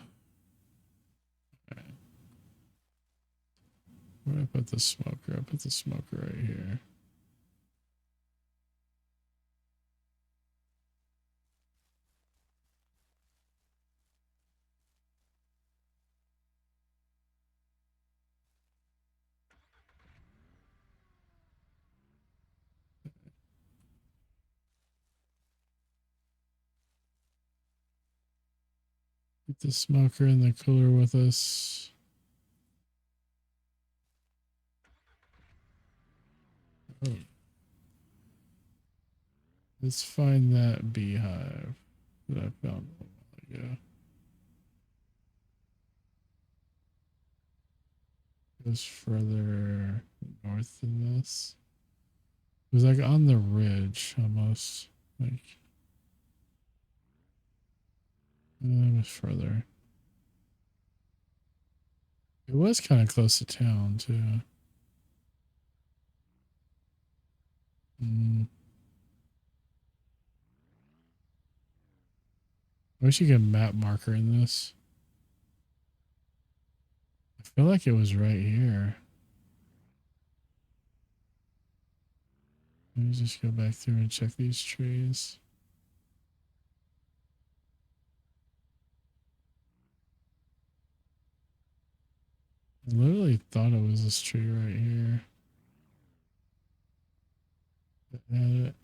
Where did I put the smoker? I put the smoker right here. Get the smoker in the cooler with us. Oh. Let's find that beehive that I found a while ago. Goes further north than this. It was like on the ridge almost. Like it was further. It was kind of close to town too. I wish you could map marker in this. I feel like it was right here. Let me just go back through and check these trees. I literally thought it was this tree right here. That had it.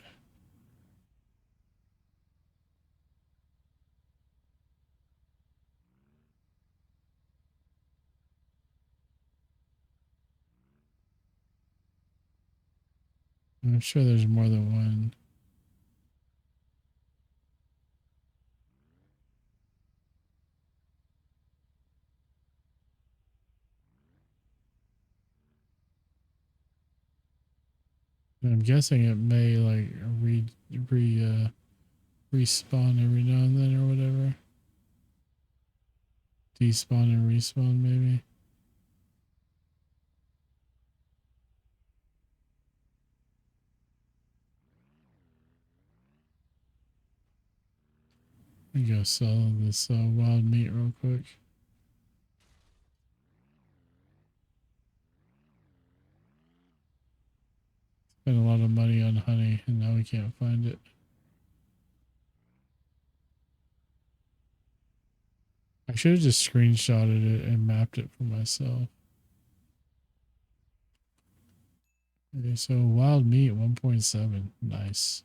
I'm sure there's more than one. And I'm guessing it may like respawn every now and then or whatever. Despawn and respawn maybe. Let me go sell this wild meat real quick. Spent a lot of money on honey and now we can't find it. I should have just screenshotted it and mapped it for myself. Okay, so wild meat 1.7. Nice.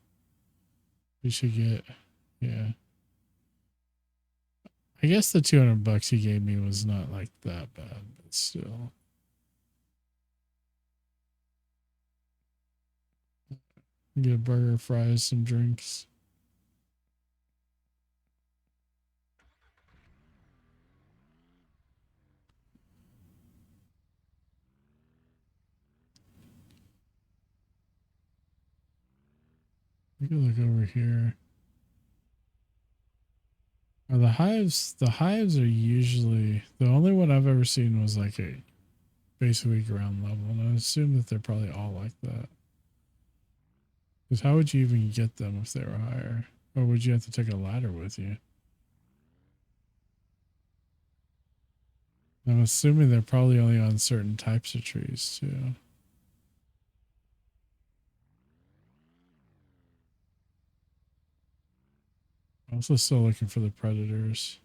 We should get, yeah. I guess the $200 he gave me was not like that bad, but still. Get a burger, fries, some drinks. We can look over here. The hives are usually, the only one I've ever seen was like a basically ground level, and I assume that they're probably all like that. Because how would you even get them if they were higher? Or would you have to take a ladder with you? I'm assuming they're probably only on certain types of trees too. I'm also still looking for the predators.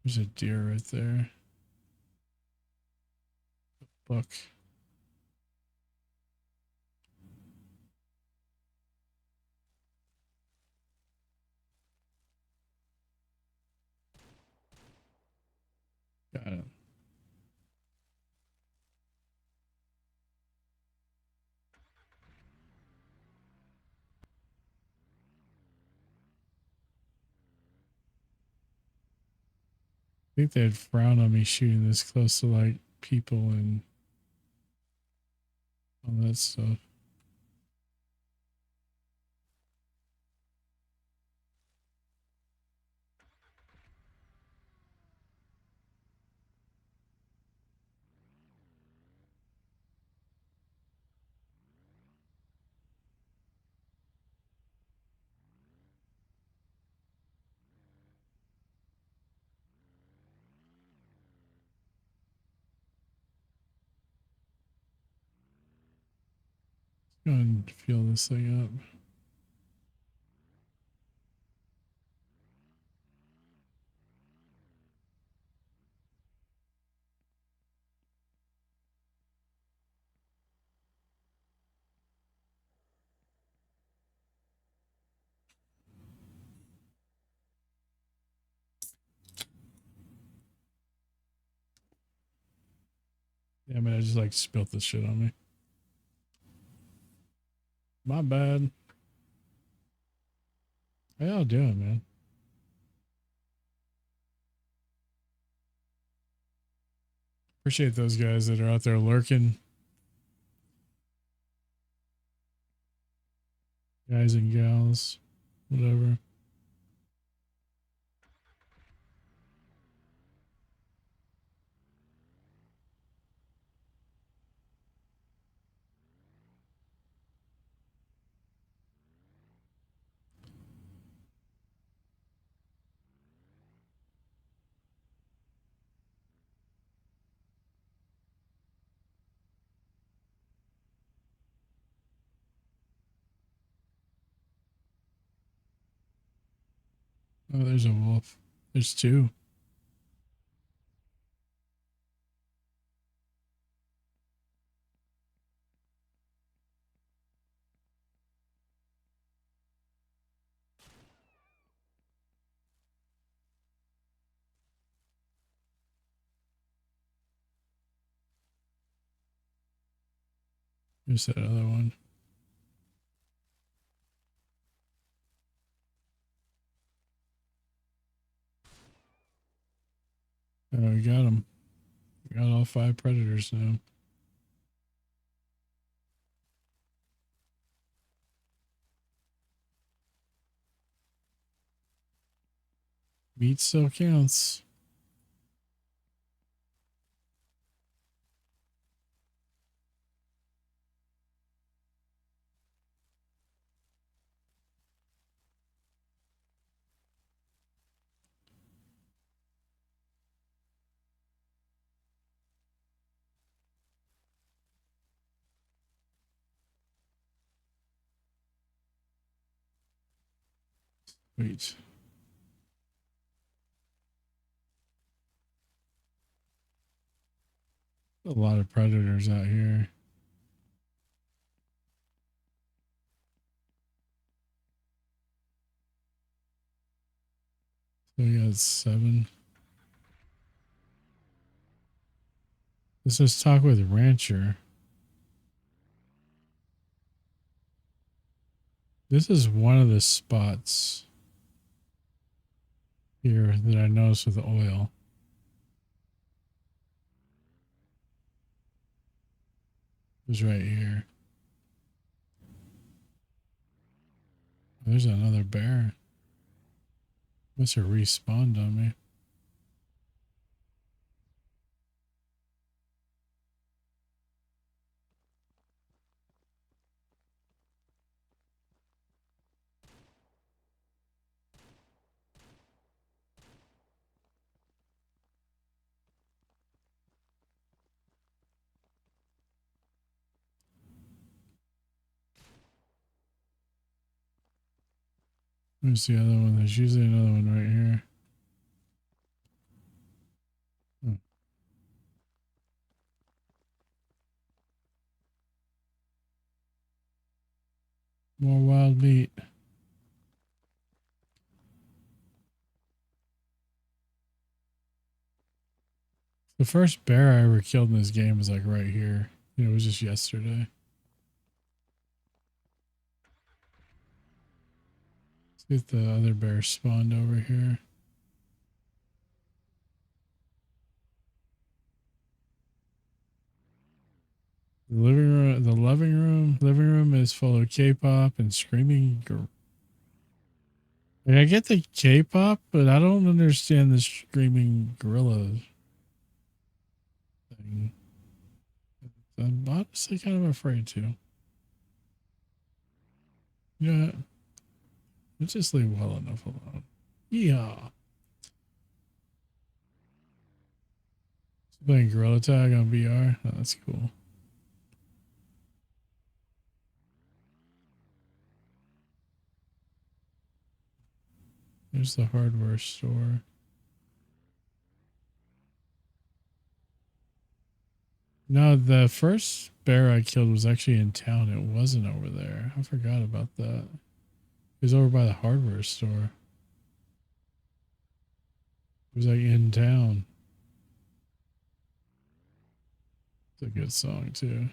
There's a deer right there. Buck. Got it. I think they'd frown on me shooting this close to like people and all that stuff. Go and feel this thing up. Yeah, I mean, I just like spilt this shit on me. My bad. How y'all doing, man? Appreciate those guys that are out there lurking. Guys and gals, whatever. Oh, there's a wolf. There's two. There's that other one. Oh, we got him. We got all 5 predators now. Meat still counts. Wait. A lot of predators out here. So we got 7. Let's just talk with Rancher. This is one of the spots here that I noticed with the oil. was right here. There's another bear. Must have respawned on me. Where's the other one? There's usually another one right here. Hmm. More wild meat. The first bear I ever killed in this game was like right here. It was just yesterday. Let's see if the other bear spawned over here. The living room is full of K-pop and screaming. Like, I get the K-pop, but I don't understand the screaming gorilla thing. I'm honestly kind of afraid to. Yeah, let's just leave well enough alone. Yeah. Playing Gorilla Tag on VR. Oh, that's cool. There's the hardware store. No, the first bear I killed was actually in town. It wasn't over there. I forgot about that. It was over by the hardware store. It was like in town. It's a good song too.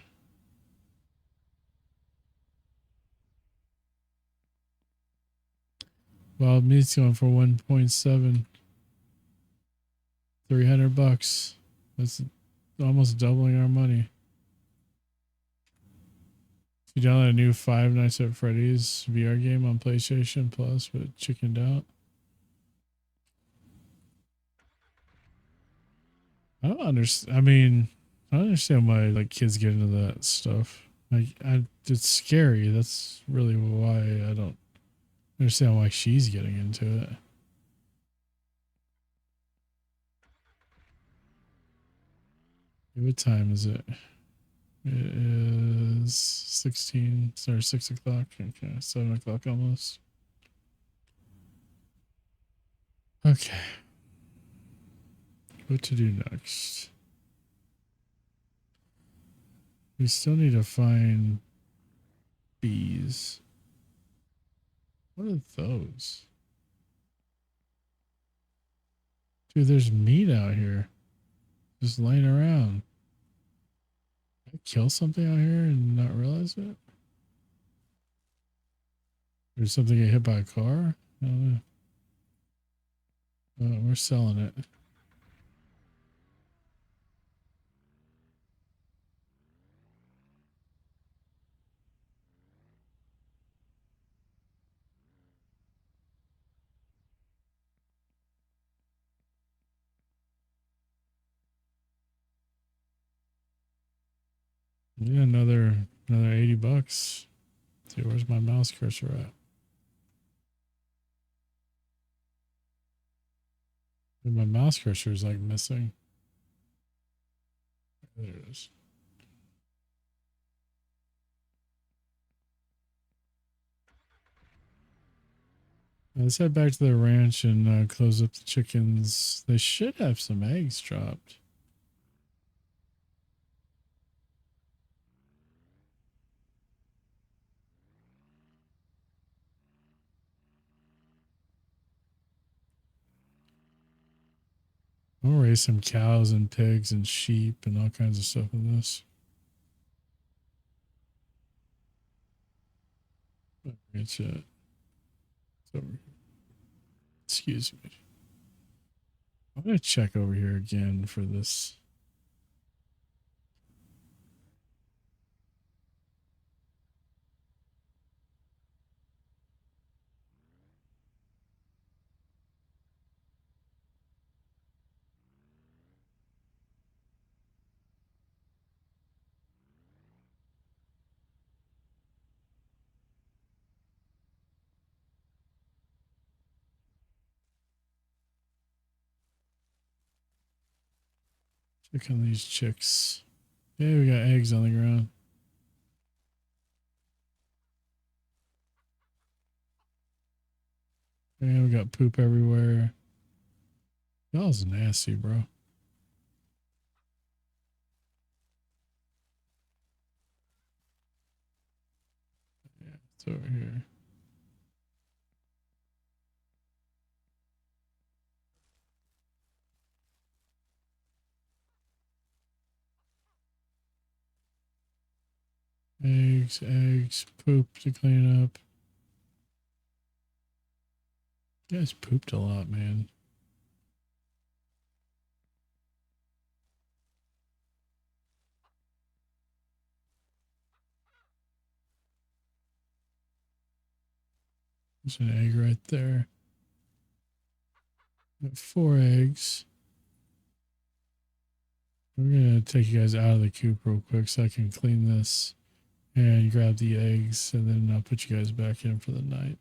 Wild Meat's going for 1.7. $300. That's almost doubling our money. You download a new Five Nights at Freddy's VR game on PlayStation Plus, but chickened out. I don't understand. I mean, I don't understand why like kids get into that stuff. Like, it's scary. That's really why I don't understand why she's getting into it. What time is it? It is 16 or 6 o'clock. Okay, 7 o'clock almost. Okay. What to do next? We still need to find bees. What are those? Dude, there's meat out here. Just laying around. Did I kill something out here and not realize it? Or did something get hit by a car? I don't know. We're selling it. Yeah, another $80. See, where's my mouse cursor at? And my mouse cursor is like missing. There it is. Let's head back to the ranch and close up the chickens. They should have some eggs dropped. I'll raise some cows and pigs and sheep and all kinds of stuff in this. It's over here. Excuse me. I'm going to check over here again for this. Look on these chicks. Yeah, we got eggs on the ground. Yeah, we got poop everywhere. Y'all's nasty, bro. Yeah, it's over here. Eggs, poop to clean up. You guys pooped a lot, man. There's an egg right there. Got 4 eggs. We're going to take you guys out of the coop real quick so I can clean this and grab the eggs, and then I'll put you guys back in for the night.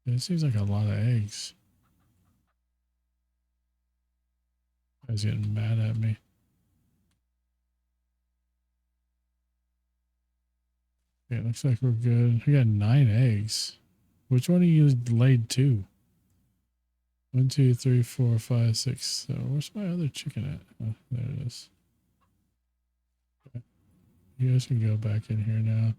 It seems like a lot of eggs. You guys getting mad at me. Yeah, looks like we're good. We got 9 eggs. Which one of you laid 2? 1, 2, 3, 4, 5, 6. So where's my other chicken at? Oh, there it is. Okay. You guys can go back in here now.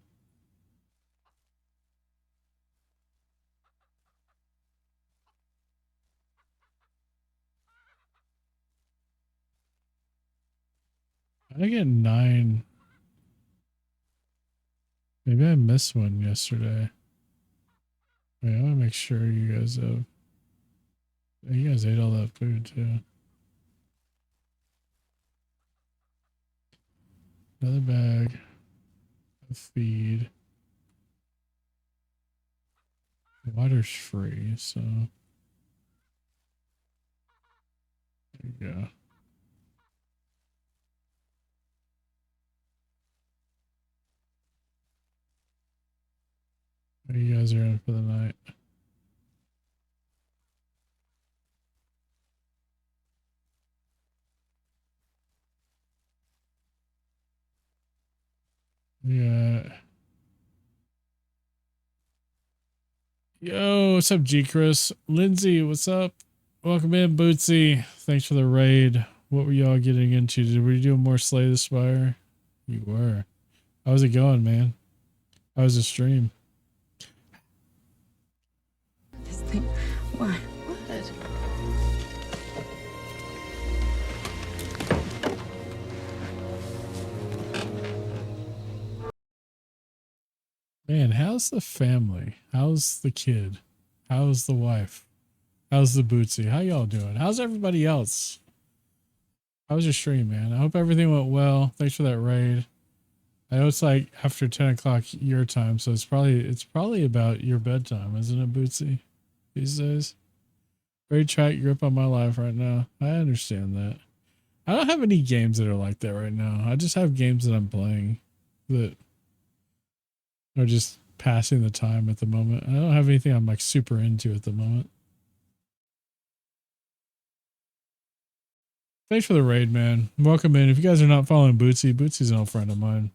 I get 9. Maybe I missed one yesterday. Wait, I want to make sure you guys have. You guys ate all that food too. Another bag of feed. Water's free, so there you go. You guys are in for the night. Yeah. Yo, what's up, G Chris? Lindsay, what's up? Welcome in, Bootsy. Thanks for the raid. What were y'all getting into? Were you doing more Slay the Spire? You were. How's it going, man? How was the stream? This thing. Why? What? Man, how's the family? How's the kid? How's the wife? How's the Bootsy? How y'all doing? How's everybody else? How was your stream, man? I hope everything went well. Thanks for that raid. I know it's like after 10 o'clock your time, so it's probably about your bedtime, isn't it, Bootsy? These days. Very tight grip on my life right now. I understand that. I don't have any games that are like that right now. I just have games that I'm playing that are just passing the time at the moment. I don't have anything I'm like super into at the moment. Thanks for the raid, man. Welcome in. If you guys are not following Bootsy, Bootsy's an old friend of mine.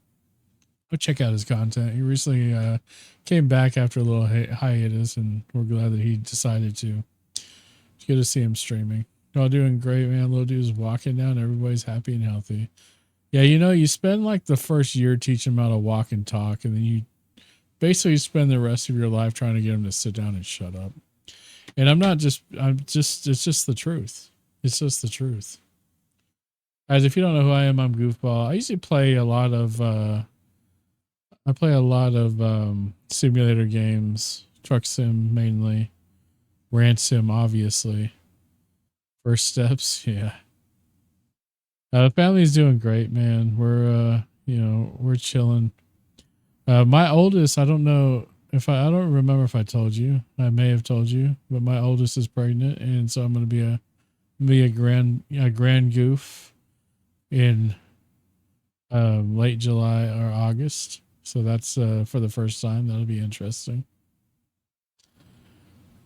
Go check out his content. He recently came back after a little hiatus, and we're glad that he decided to. It's good to see him streaming. Y'all doing great, man. Little dude's walking down. Everybody's happy and healthy. Yeah, you know, you spend like the first year teaching him how to walk and talk, and then you basically spend the rest of your life trying to get him to sit down and shut up. And it's just the truth. It's just the truth. Guys, if you don't know who I am, I'm Goofball. I usually play a lot of simulator games, truck sim mainly, rant sim obviously. First steps, yeah. The family's doing great, man. We're we're chilling. My oldest, I don't know if I don't remember if I told you. I may have told you, but my oldest is pregnant, and so I'm gonna be a grand goof in late July or August. So that's for the first time. That'll be interesting.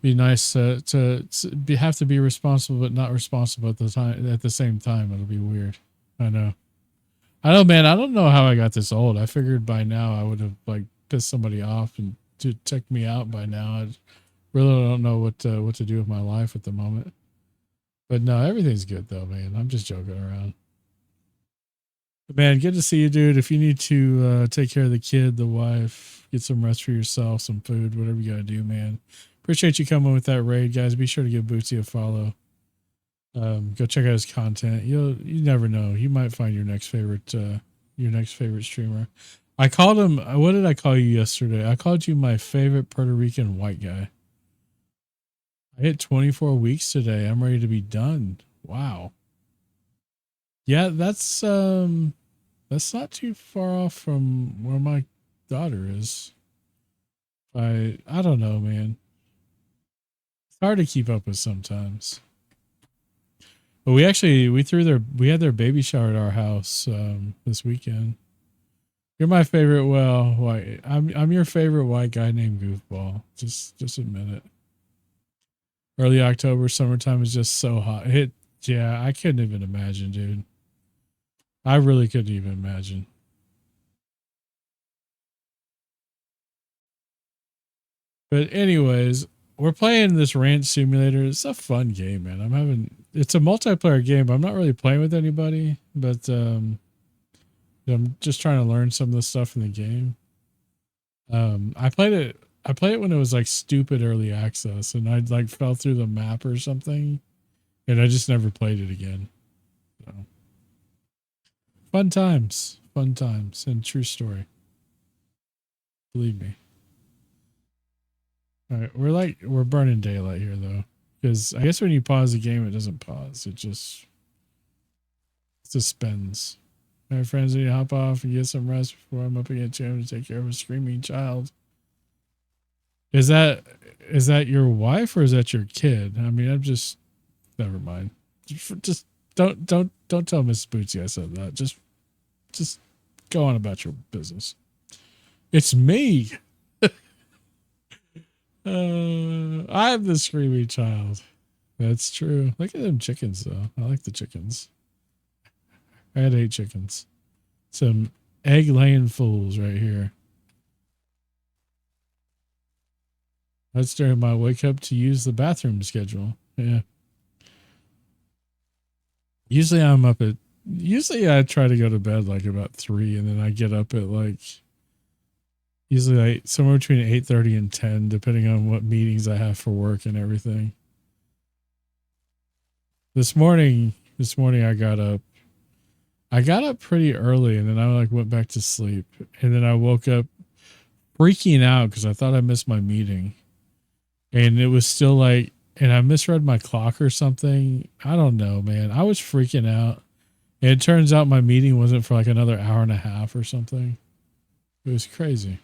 Be nice have to be responsible but not responsible at the same time. It'll be weird. I know. I know, man. I don't know how I got this old. I figured by now I would have like pissed somebody off and to check me out by now. I really don't know what to do with my life at the moment. But no, everything's good though, man. I'm just joking around. But man, good to see you, dude. If you need to take care of the kid, the wife, get some rest for yourself, some food, whatever you gotta do, man. Appreciate you coming with that raid, guys. Be sure to give Bootsy a follow. Go check out his content. You never know. You might find your next favorite streamer. I called him. What did I call you yesterday? I called you my favorite Puerto Rican white guy. I hit 24 weeks today. I'm ready to be done. Wow. Yeah, that's not too far off from where my daughter is. I don't know, man. It's hard to keep up with sometimes. But we had their baby shower at our house this weekend. You're my favorite. Well, white. I'm your favorite white guy named Goofball. Just admit it. Early October, summertime is just so hot. Yeah, I couldn't even imagine, dude. I really couldn't even imagine. But anyways, we're playing this ranch simulator. It's a fun game, man. It's a multiplayer game, but I'm not really playing with anybody, but I'm just trying to learn some of the stuff in the game. I played it when it was like stupid early access, and I like fell through the map or something, and I just never played it again. So. Fun times, and true story. Believe me. All right, we're burning daylight here though, because I guess when you pause the game, it doesn't pause; it just suspends. My friends need to hop off and get some rest before I'm up against him to take care of a screaming child. Is that your wife or is that your kid? I mean, I'm just never mind. Just don't tell Miss Bootsy I said that. Just go on about your business. It's me. I'm the screaming child. That's true. Look at them chickens though. I like the chickens. I had 8 chickens. Some egg laying fools right here. That's during my wake up to use the bathroom schedule. Yeah. Usually I try to go to bed like about 3 and then I get up at like usually like somewhere between 8:30 and 10 depending on what meetings I have for work and everything. This morning I got up pretty early and then I like went back to sleep and then I woke up freaking out because I thought I missed my meeting. And it was still like, and I misread my clock or something. I don't know, man. I was freaking out. And it turns out my meeting wasn't for like another hour and a half or something. It was crazy.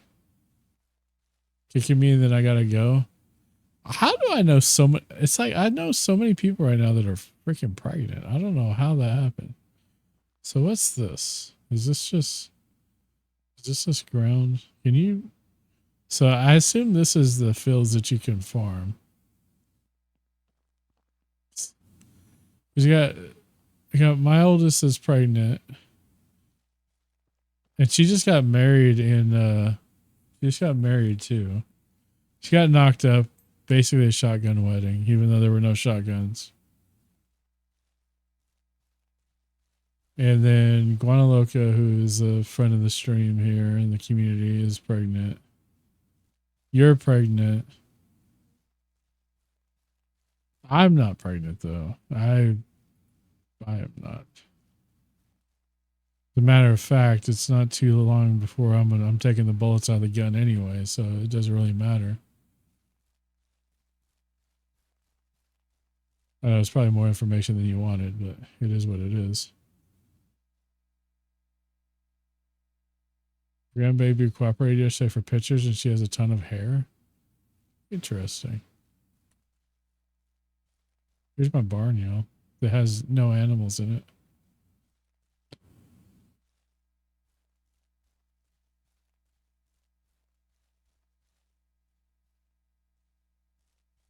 Kicking me and then I gotta go. How do I know so much? It's like I know so many people right now that are freaking pregnant. I don't know how that happened. So what's this? Is this ground? Can you? So I assume this is the fields that you can farm. You got my oldest is pregnant. And she just got married she just got married too. She got knocked up, basically a shotgun wedding, even though there were no shotguns. And then Guanaloca, who's a friend of the stream here in the community, is pregnant. You're pregnant. I'm not pregnant though. I am not. As a matter of fact, it's not too long before I'm taking the bullets out of the gun anyway, so it doesn't really matter. I know it's probably more information than you wanted, but it is what it is. Grandbaby cooperated yesterday for pictures and she has a ton of hair. Interesting. Here's my barn, y'all. That has no animals in it.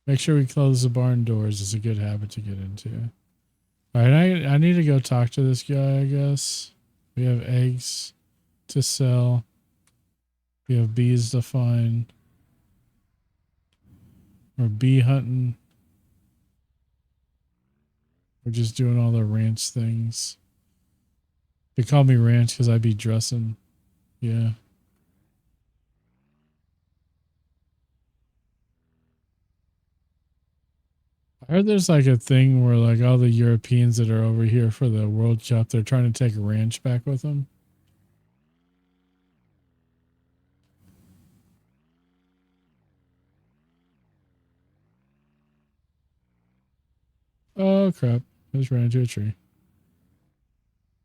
Make sure we close the barn doors. It's a good habit to get into. All right, I need to go talk to this guy, I guess. We have eggs to sell. We have bees to find. We're bee hunting. We're just doing all the ranch things. They call me ranch because I be dressing. Yeah. I heard there's like a thing where like all the Europeans that are over here for the World Cup, they're trying to take ranch back with them. Oh crap. I just ran into a tree.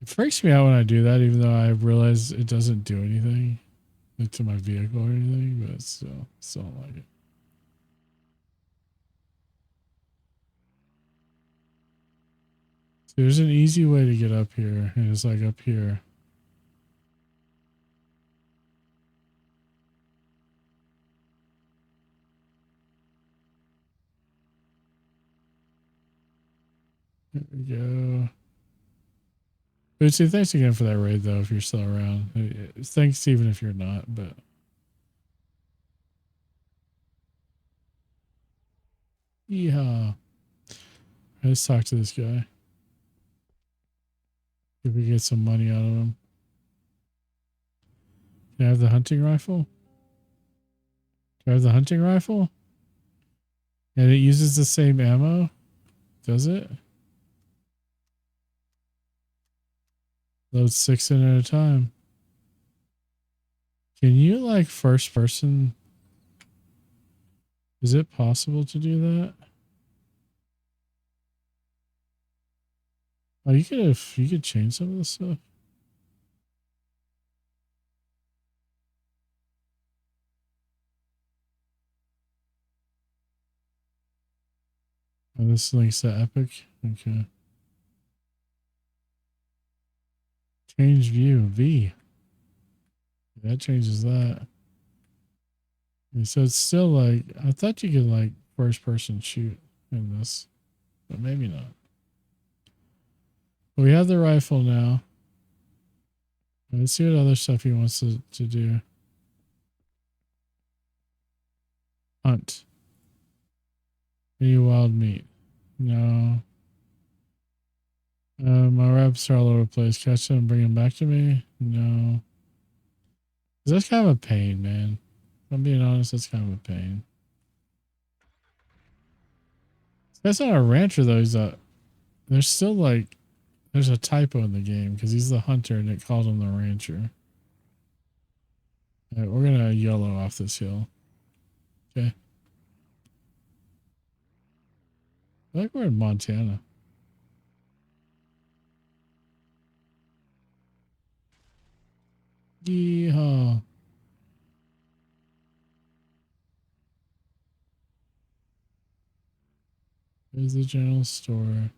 It freaks me out when I do that, even though I realize it doesn't do anything like, to my vehicle or anything, but still don't like it. So there's an easy way to get up here, and it's like up here. There we go. Bootsy, thanks again for that raid, though, if you're still around. Thanks even if you're not, but... Yeehaw. Let's talk to this guy. See if we get some money out of him. Can I have the hunting rifle? Do I have the hunting rifle? And it uses the same ammo? Does it? Loads 6 in at a time. Can you like first person? Is it possible to do that? Oh, you could change some of this stuff. Oh, this links to Epic. Okay. Change view V. That changes that. And so it's still like I thought you could like first person shoot in this, but maybe not. But we have the rifle now. Let's see what other stuff he wants to do. Hunt. Any wild meat? No. My reps are all over the place. Catch them and bring them back to me? No. That's kind of a pain, man. If I'm being honest, that's kind of a pain. That's not a rancher, though. There's still like, there's a typo in the game because he's the hunter and it called him the rancher. All right, we're going to YOLO off this hill. Okay. I think we're in Montana. Yeehaw. There's the general store.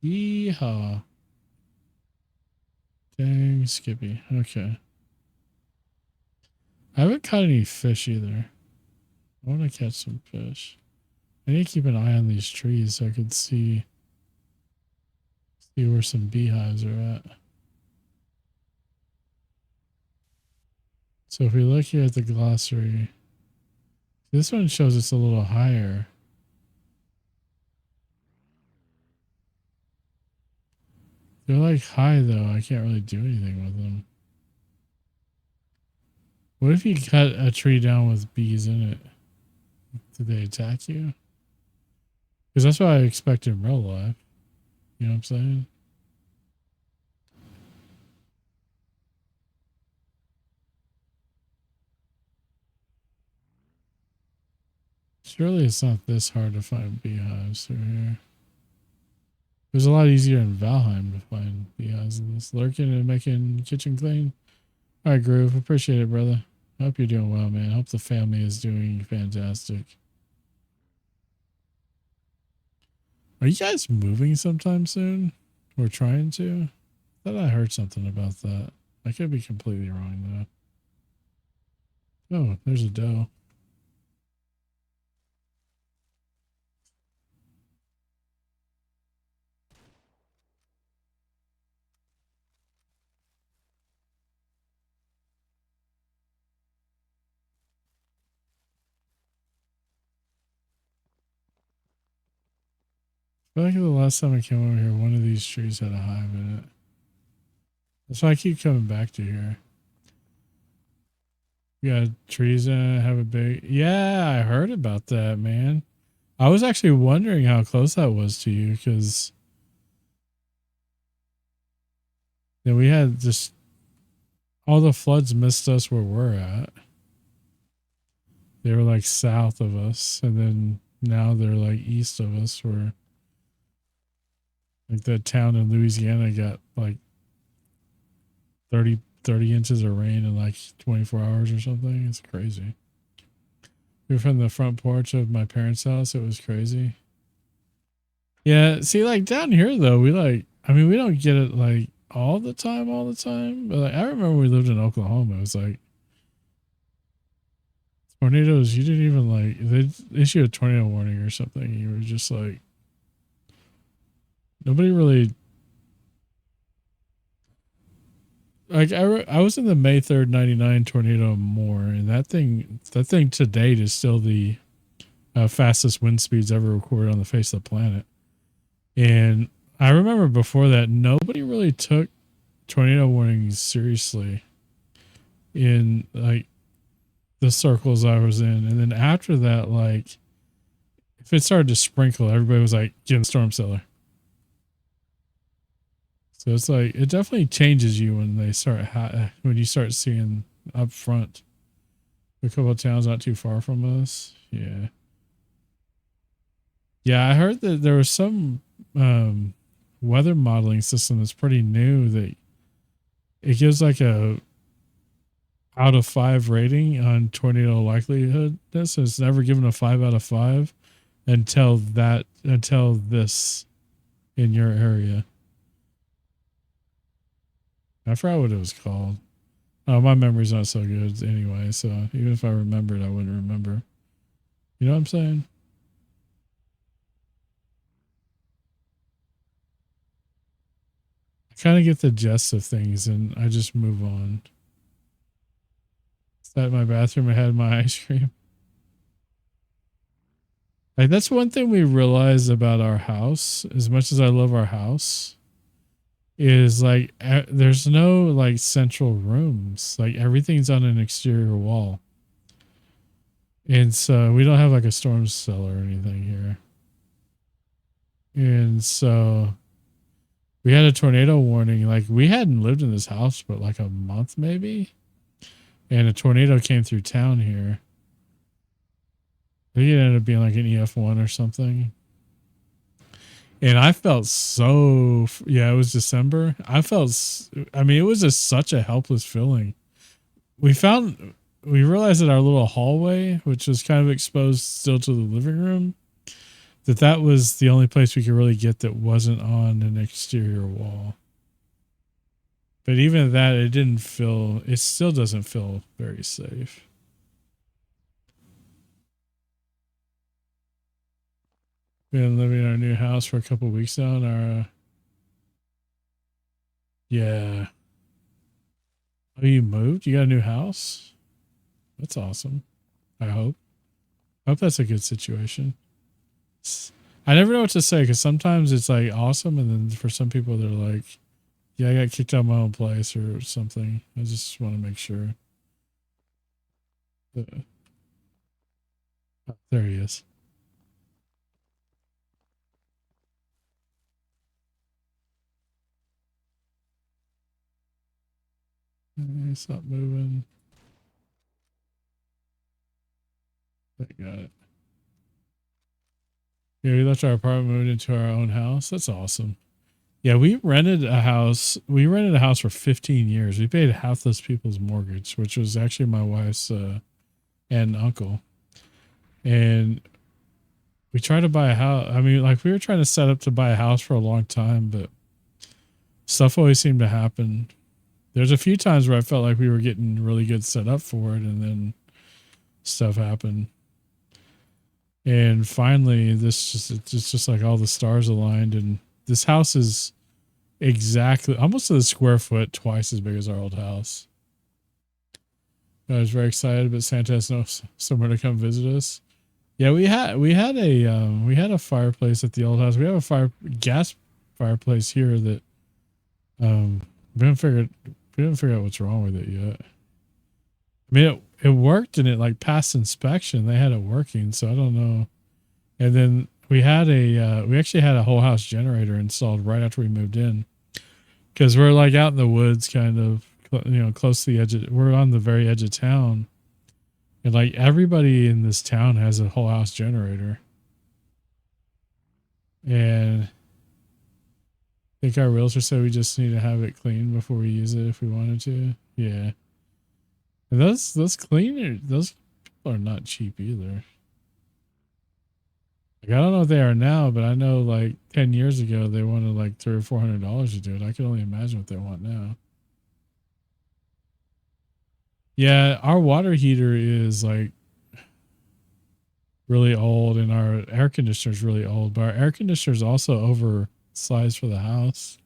Yeehaw. Dang, Skippy. Okay. I haven't caught any fish either. I want to catch some fish. I need to keep an eye on these trees so I could see where some beehives are at. So if we look here at the glossary, this one shows us a little higher. They're like high though. I can't really do anything with them. What if you cut a tree down with bees in it? Did they attack you? Because that's what I expect in real life. You know what I'm saying? Surely it's not this hard to find beehives through here. It was a lot easier in Valheim to find beehives than this. Lurking and making kitchen clean. All right, Groove. Appreciate it, brother. I hope you're doing well, man. I hope the family is doing fantastic. Are you guys moving sometime soon? We're trying to? I thought I heard something about that. I could be completely wrong, though. Oh, there's a doe. I feel like the last time I came over here, one of these trees had a hive in it. That's why I keep coming back to here. You got trees in it, have a big... Yeah, I heard about that, man. I was actually wondering how close that was to you, because... Yeah, we had just... All the floods missed us where we're at. They were like south of us, and then now they're like east of us, where... Like that town in Louisiana got like 30 inches of rain in like 24 hours or something. It's crazy. We were from the front porch of my parents' house. It was crazy. Yeah, see, like down here though, we like, I mean, we don't get it like all the time. But like, I remember we lived in Oklahoma. It was like tornadoes. You didn't even like, they issued a tornado warning or something. You were just like, nobody really. Like I was in the May 3rd 99 tornado more, and that thing to date is still the fastest wind speeds ever recorded on the face of the planet. And I remember before that, nobody really took tornado warnings seriously in like the circles I was in. And then after that, like if it started to sprinkle, everybody was like, get in the storm cellar. So it's like, it definitely changes you when they start, when you start seeing up front. A couple of towns not too far from us. Yeah. Yeah, I heard that there was some weather modeling system that's pretty new that it gives like a out of 5 rating on tornado likelihood. So it's never given a 5 out of 5 until this in your area. I forgot what it was called. Oh, my memory's not so good anyway, so even if I remembered, I wouldn't remember. You know what I'm saying? I kind of get the gist of things and I just move on. Sat in my bathroom, I had my ice cream. Like that's one thing we realized about our house, as much as I love our house, is like there's no like central rooms. Like everything's on an exterior wall. And so we don't have like a storm cellar or anything here. And so we had a tornado warning. Like we hadn't lived in this house but like a month maybe. And a tornado came through town here. I think it ended up being like an EF1 or something. And I felt so, yeah, it was December. I mean, it was just such a helpless feeling. We realized that our little hallway, which was kind of exposed still to the living room, that was the only place we could really get that wasn't on an exterior wall. But even at that, it still doesn't feel very safe. We've been living in our new house for a couple of weeks now, and yeah. Oh, you moved? You got a new house? That's awesome. I hope that's a good situation. I never know what to say because sometimes it's like awesome, and then for some people they're like, yeah, I got kicked out of my own place or something. I just want to make sure. Oh, there he is. It's not moving. I got it. Yeah, we left our apartment, moved into our own house. That's awesome. Yeah, we rented a house. We rented a house for 15 years. We paid half those people's mortgage, which was actually my wife's aunt and uncle. And we tried to buy a house. I mean, like we were trying to set up to buy a house for a long time, but stuff always seemed to happen. There's a few times where I felt like we were getting really good set up for it, and then stuff happen. And finally, it's just like all the stars aligned, and this house is exactly almost to the square foot twice as big as our old house. I was very excited, but Santa has no somewhere to come visit us. Yeah, we had a fireplace at the old house. We have a gas fireplace here that we haven't figured out what's wrong with it yet. I mean, it worked and it like passed inspection. They had it working, so I don't know. And then we actually had a whole house generator installed right after we moved in, because we're like out in the woods, kind of, close to the edge. We're on the very edge of town, and like everybody in this town has a whole house generator. And I think our realtor said we just need to have it cleaned before we use it if we wanted to. Yeah. And those people are not cheap either. Like, I don't know what they are now, but I know like 10 years ago they wanted like $300 or $400 to do it. I can only imagine what they want now. Yeah, our water heater is like really old, and our air conditioner is really old, but our air conditioner is also oversized for the house,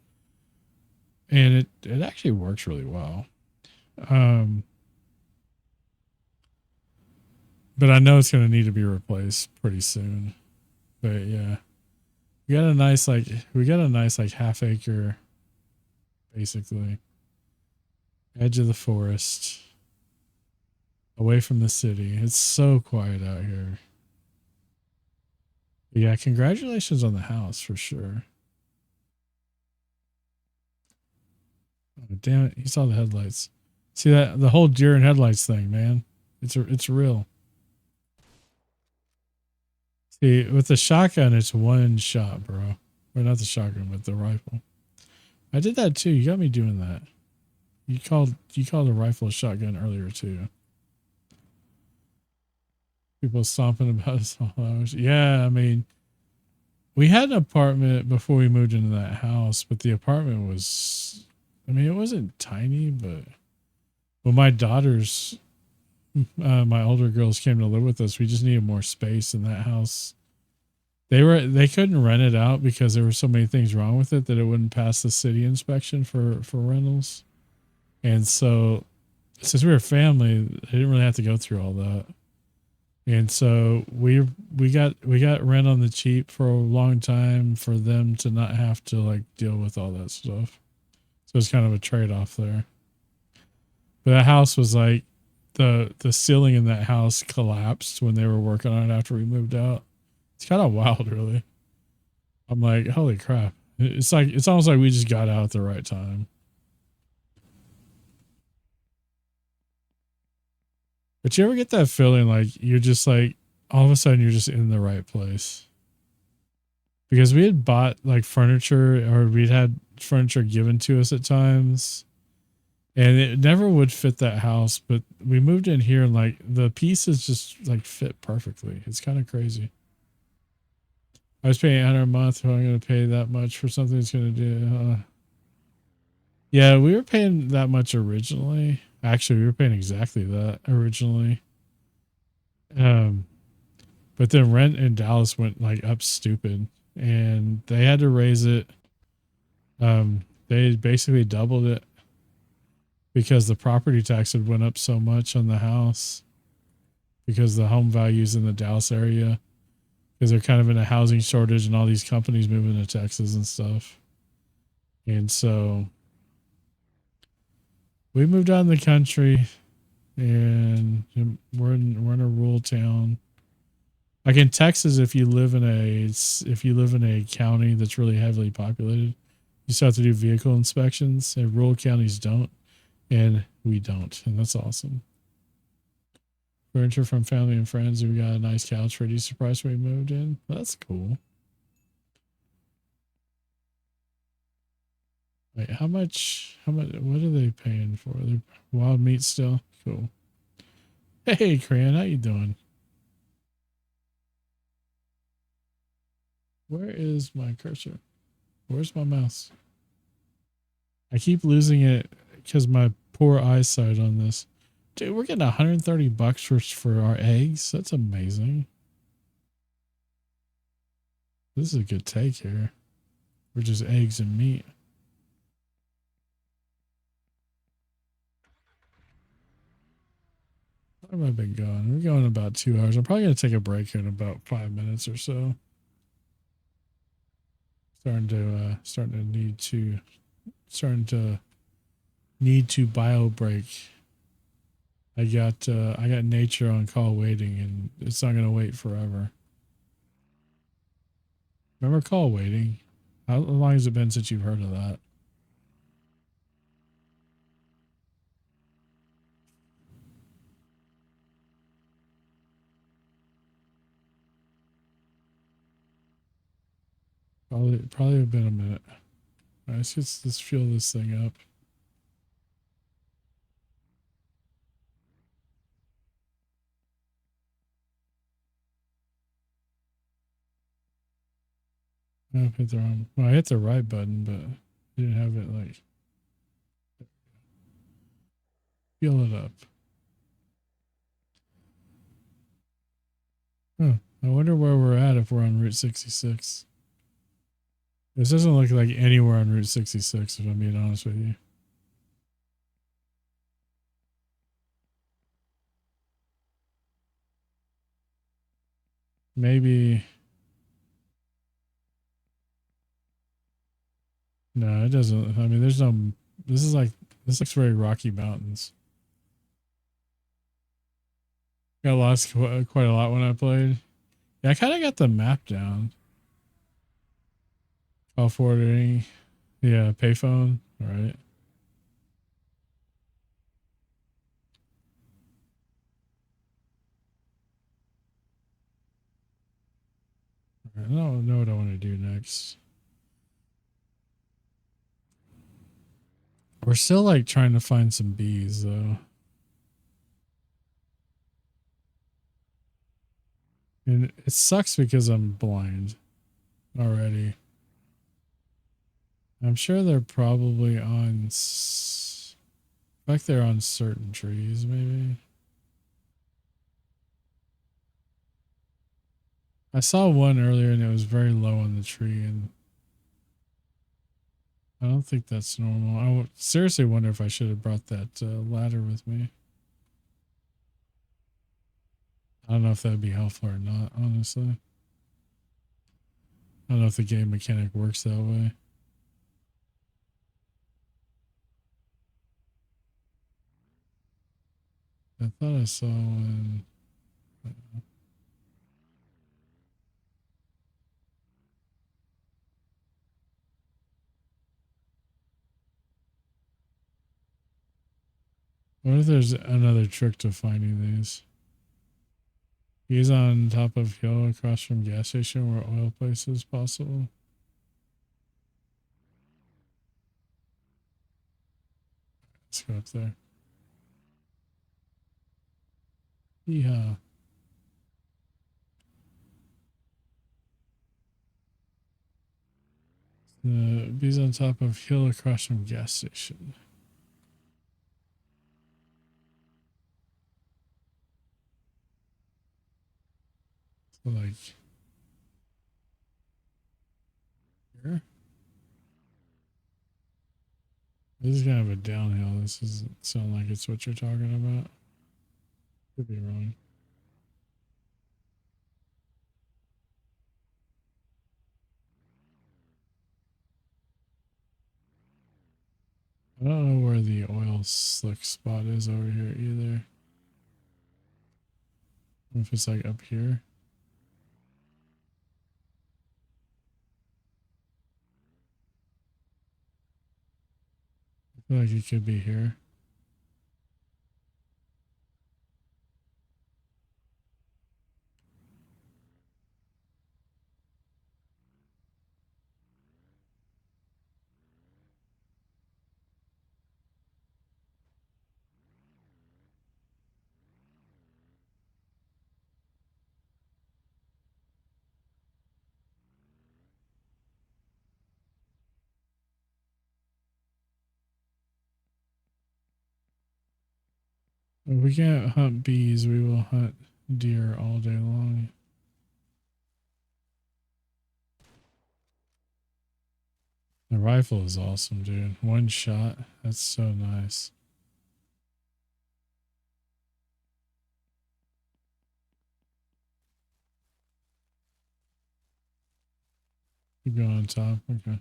and it actually works really well. But I know it's going to need to be replaced pretty soon. But yeah, we got a nice like half acre, basically, edge of the forest, away from the city. It's so quiet out here. But yeah, congratulations on the house for sure. Oh, damn it, he saw the headlights. See that, the whole deer and headlights thing, man. It's real. See, with the shotgun, it's one shot, bro. Or not the shotgun, but the rifle. I did that too. You got me doing that. You called a rifle a shotgun earlier too. People stomping about us all hours. Yeah, I mean, we had an apartment before we moved into that house, but the apartment was, I mean, it wasn't tiny, but when my daughters, my older girls came to live with us, we just needed more space in that house. They couldn't rent it out because there were so many things wrong with it that it wouldn't pass the city inspection for rentals. And so since we were a family, they didn't really have to go through all that. And so we got rent on the cheap for a long time for them to not have to like deal with all that stuff. So it's kind of a trade-off there. But that house was like, the ceiling in that house collapsed when they were working on it after we moved out. It's kind of wild, really. I'm like, holy crap. It's almost like we just got out at the right time. But you ever get that feeling like you're just like, all of a sudden you're just in the right place? Because we had bought like furniture, or we'd had furniture given to us at times, and it never would fit that house. But we moved in here and like the pieces just like fit perfectly. It's kind of crazy. I was paying $800 a month. So I'm going to pay that much for something that's going to do. Yeah, we were paying that much originally. Actually, we were paying exactly that originally. But then rent in Dallas went like up stupid, and they had to raise it. They basically doubled it because the property tax had went up so much on the house because the home values in the Dallas area, because they're kind of in a housing shortage and all these companies moving to Texas and stuff. And so we moved out in the country, and we're in a rural town. Like in Texas, if you live in a county that's really heavily populated, you still have to do vehicle inspections, and rural counties don't, and we don't, and that's awesome. Furniture from family and friends. We got a nice couch for a decent price when we moved in. That's cool. Wait, how much, what are they paying for? They're wild meat still? Cool. Hey, Cran, how you doing? Where is my cursor? Where's my mouse? I keep losing it because my poor eyesight on this. Dude, we're getting $130 for our eggs. That's amazing. This is a good take here. We're just eggs and meat. How have I been going? We're going about 2 hours. I'm probably going to take a break in about 5 minutes or so. Starting to need to bio break. I got nature on call waiting, and it's not going to wait forever. Remember call waiting? How long has it been since you've heard of that? Probably been a minute. All right, let's fuel this thing up. I hit the wrong. Well, I hit the right button, but I didn't have it like fuel it up. Huh. I wonder where we're at if we're on Route 66. This doesn't look like anywhere on Route 66, if I'm being honest with you. Maybe. No, it doesn't. I mean, there's no. This looks very Rocky Mountains. Got lost quite a lot when I played. Yeah, I kind of got the map down. Call forwarding. Yeah, payphone. All right. I don't know what I want to do next. We're still like trying to find some bees though. And it sucks because I'm blind already. I'm sure they're probably on like they're on certain trees maybe. I saw one earlier and it was very low on the tree, and I don't think that's normal. I would seriously wonder if I should have brought that ladder with me. I don't know if that'd be helpful or not, honestly. I don't know if the game mechanic works that way. I thought I saw one. What if there's another trick to finding these? He's on top of hill across from gas station where oil place is possible. Let's go up there. Yeah. He's on top of hill across from gas station. So like here. This is kind of a downhill. This doesn't sound like it's what you're talking about. Could be wrong. I don't know where the oil slick spot is over here either. If it's like up here. I feel like it could be here. If we can't hunt bees, we will hunt deer all day long. The rifle is awesome, dude. One shot. That's so nice. Keep going on top. Okay.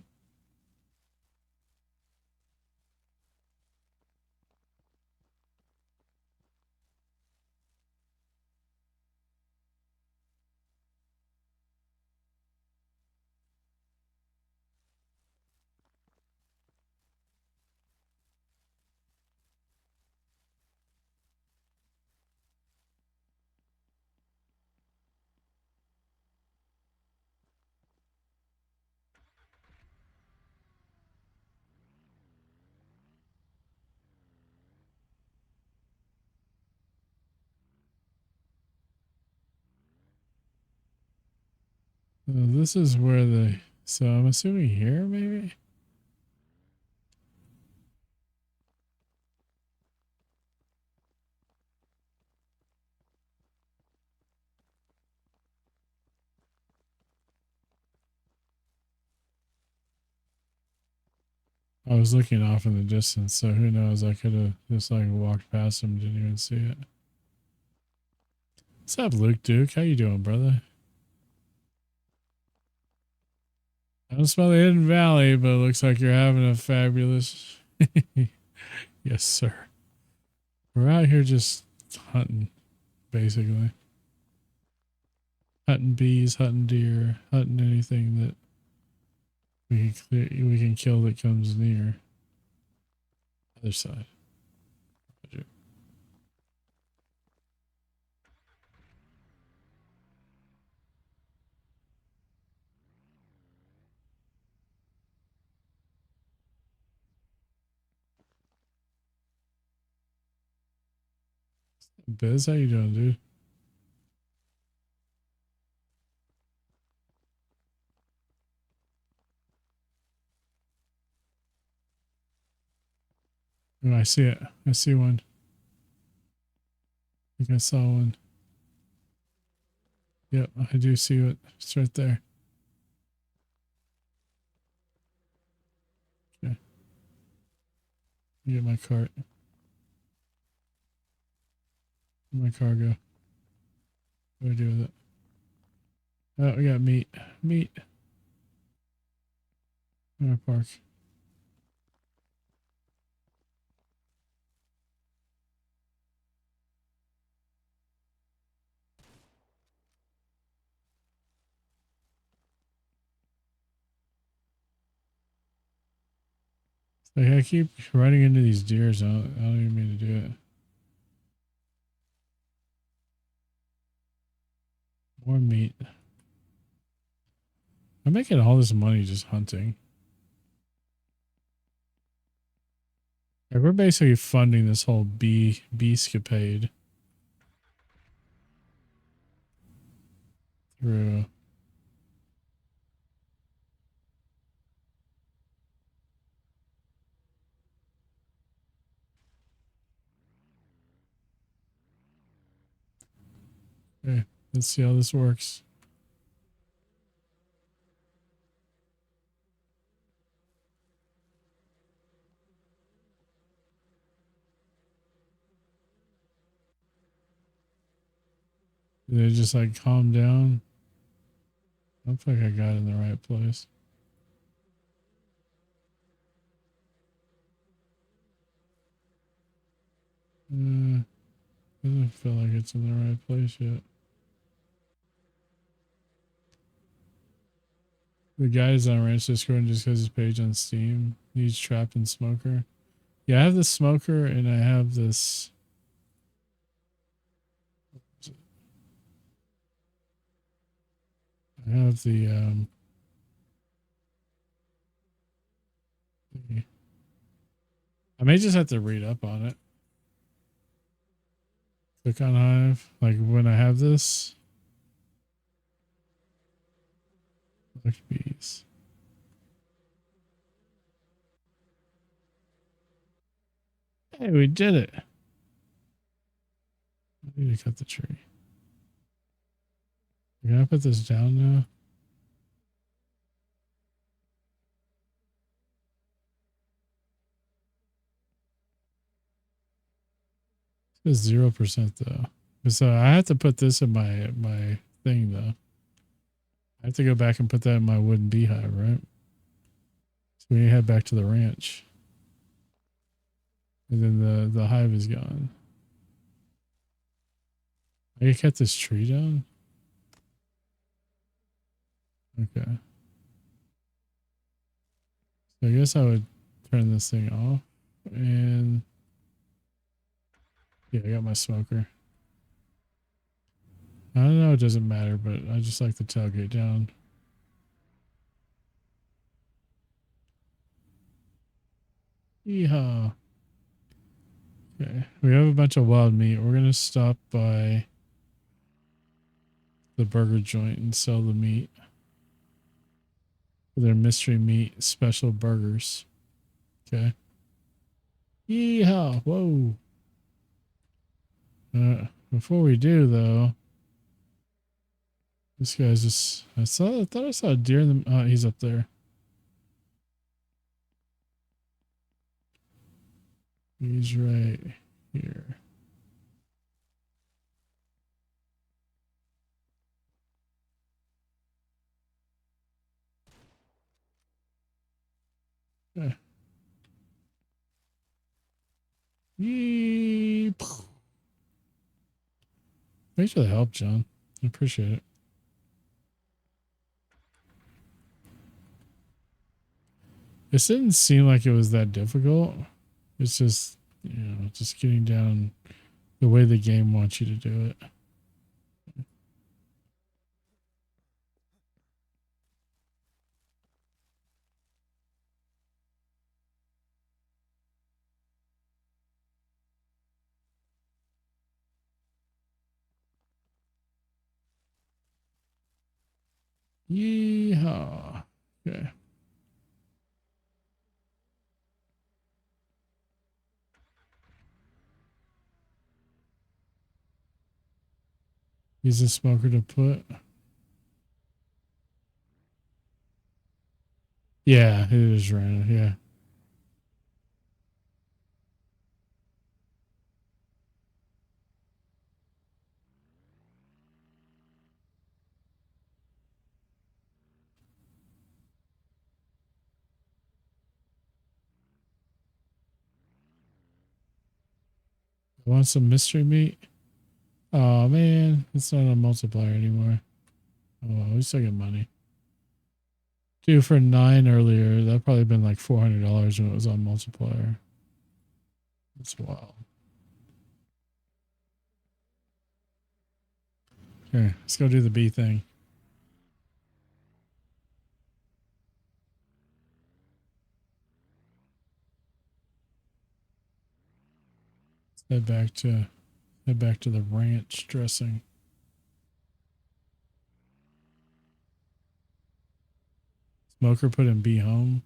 This is where the... So I'm assuming here, maybe? I was looking off in the distance, so who knows? I could have just like walked past him, didn't even see it. What's up, Luke Duke? How you doing, brother? I don't smell the Hidden Valley, but it looks like you're having a fabulous... Yes, sir. We're out here just hunting, basically. Hunting bees, hunting deer, hunting anything that we can kill that comes near. Other side. Roger. Biz, how you doing, dude? Oh, I see it. I see one. I think I saw one. Yep, I do see it. It's right there. Okay. Get my cart. My cargo. What do I do with it? Oh, we got meat. Meat. I'm park. Like I keep running into these deers. I don't even mean to do it. More meat. I'm making all this money just hunting. Like we're basically funding this whole bee-scapade through. Okay, let's see how this works. Did they just like calm down? I don't think I got in the right place. Doesn't feel like it's in the right place yet. The guy's on Ranch Discord just because his page on Steam. He's trapped in Smoker. Yeah, I have this Smoker and I have this. I have I may just have to read up on it. Click on Hive. Like when I have this. Select bees. Hey, we did it. I need to cut the tree. Can I put this down now? It's 0% though. So I have to put this in my thing though. I have to go back and put that in my wooden beehive, right? So we head back to the ranch. And then the hive is gone. I can cut this tree down? Okay. So I guess I would turn this thing off. And yeah, I got my smoker. I don't know, it doesn't matter, but I just like the tailgate down. Yeehaw. Okay, we have a bunch of wild meat. We're gonna stop by the burger joint and sell the meat. Their mystery meat special burgers. Okay. Yeehaw! Whoa. Before we do though, this guy's just. I thought I saw a deer in the. Oh, he's up there. He's right here. Okay. Yee. Thanks for the help, John. I appreciate it. This didn't seem like it was that difficult. It's just, just getting down the way the game wants you to do it. Yeehaw. Okay. Use a smoker to put. Yeah, it is random. Yeah. Want some mystery meat? Oh man, it's not a multiplier anymore. Oh well, we still get money. Dude, for 9 earlier, that probably been like $400 when it was on multiplier. That's wild. Okay, let's go do the B thing. Let's head back to the ranch dressing. Smoker put in B home.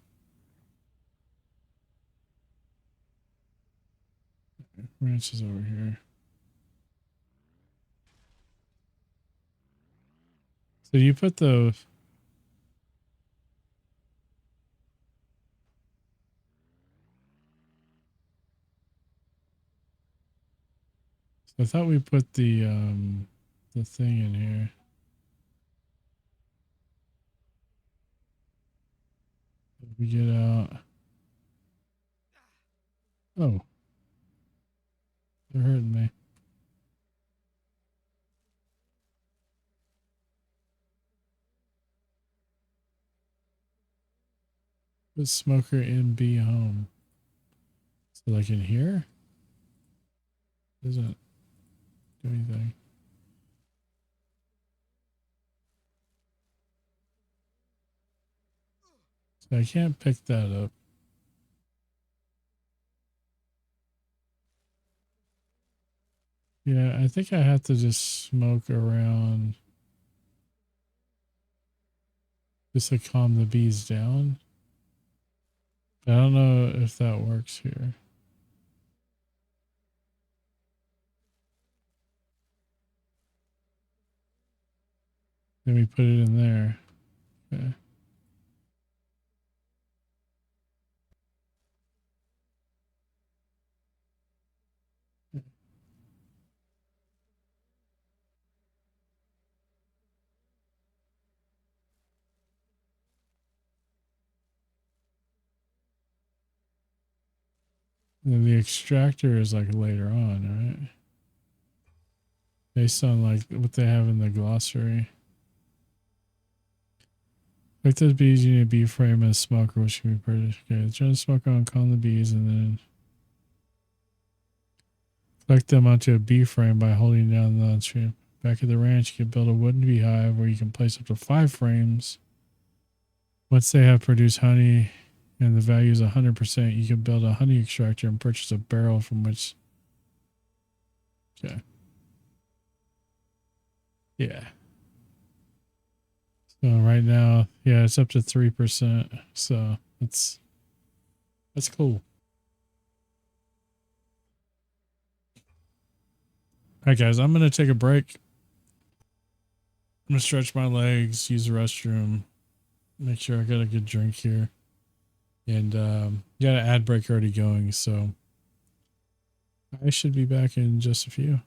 Ranch is over here. So you put the. I thought we put the thing in here. If we get out. Oh. They're hurting me. Put smoker in B home. So like in here? Doesn't do anything. So I can't pick that up. Yeah, I think I have to just smoke around just to calm the bees down. I don't know if that works here. Then we put it in there. Okay. And the extractor is like later on, right? Based on like what they have in the glossary. Like those bees, you need a bee frame and a smoker, which can be purchased. Okay, turn the smoker on, calm the bees, and then collect them onto a bee frame by holding down the on-stream. Back at the ranch, you can build a wooden beehive where you can place up to 5 frames. Once they have produced honey and the value is 100%, you can build a honey extractor and purchase a barrel from which. Okay. Yeah. So right now, yeah, it's up to 3%. So that's cool. All right, guys, I'm gonna take a break. I'm gonna stretch my legs, use the restroom, make sure I got a good drink here, and got an ad break already going. So I should be back in just a few.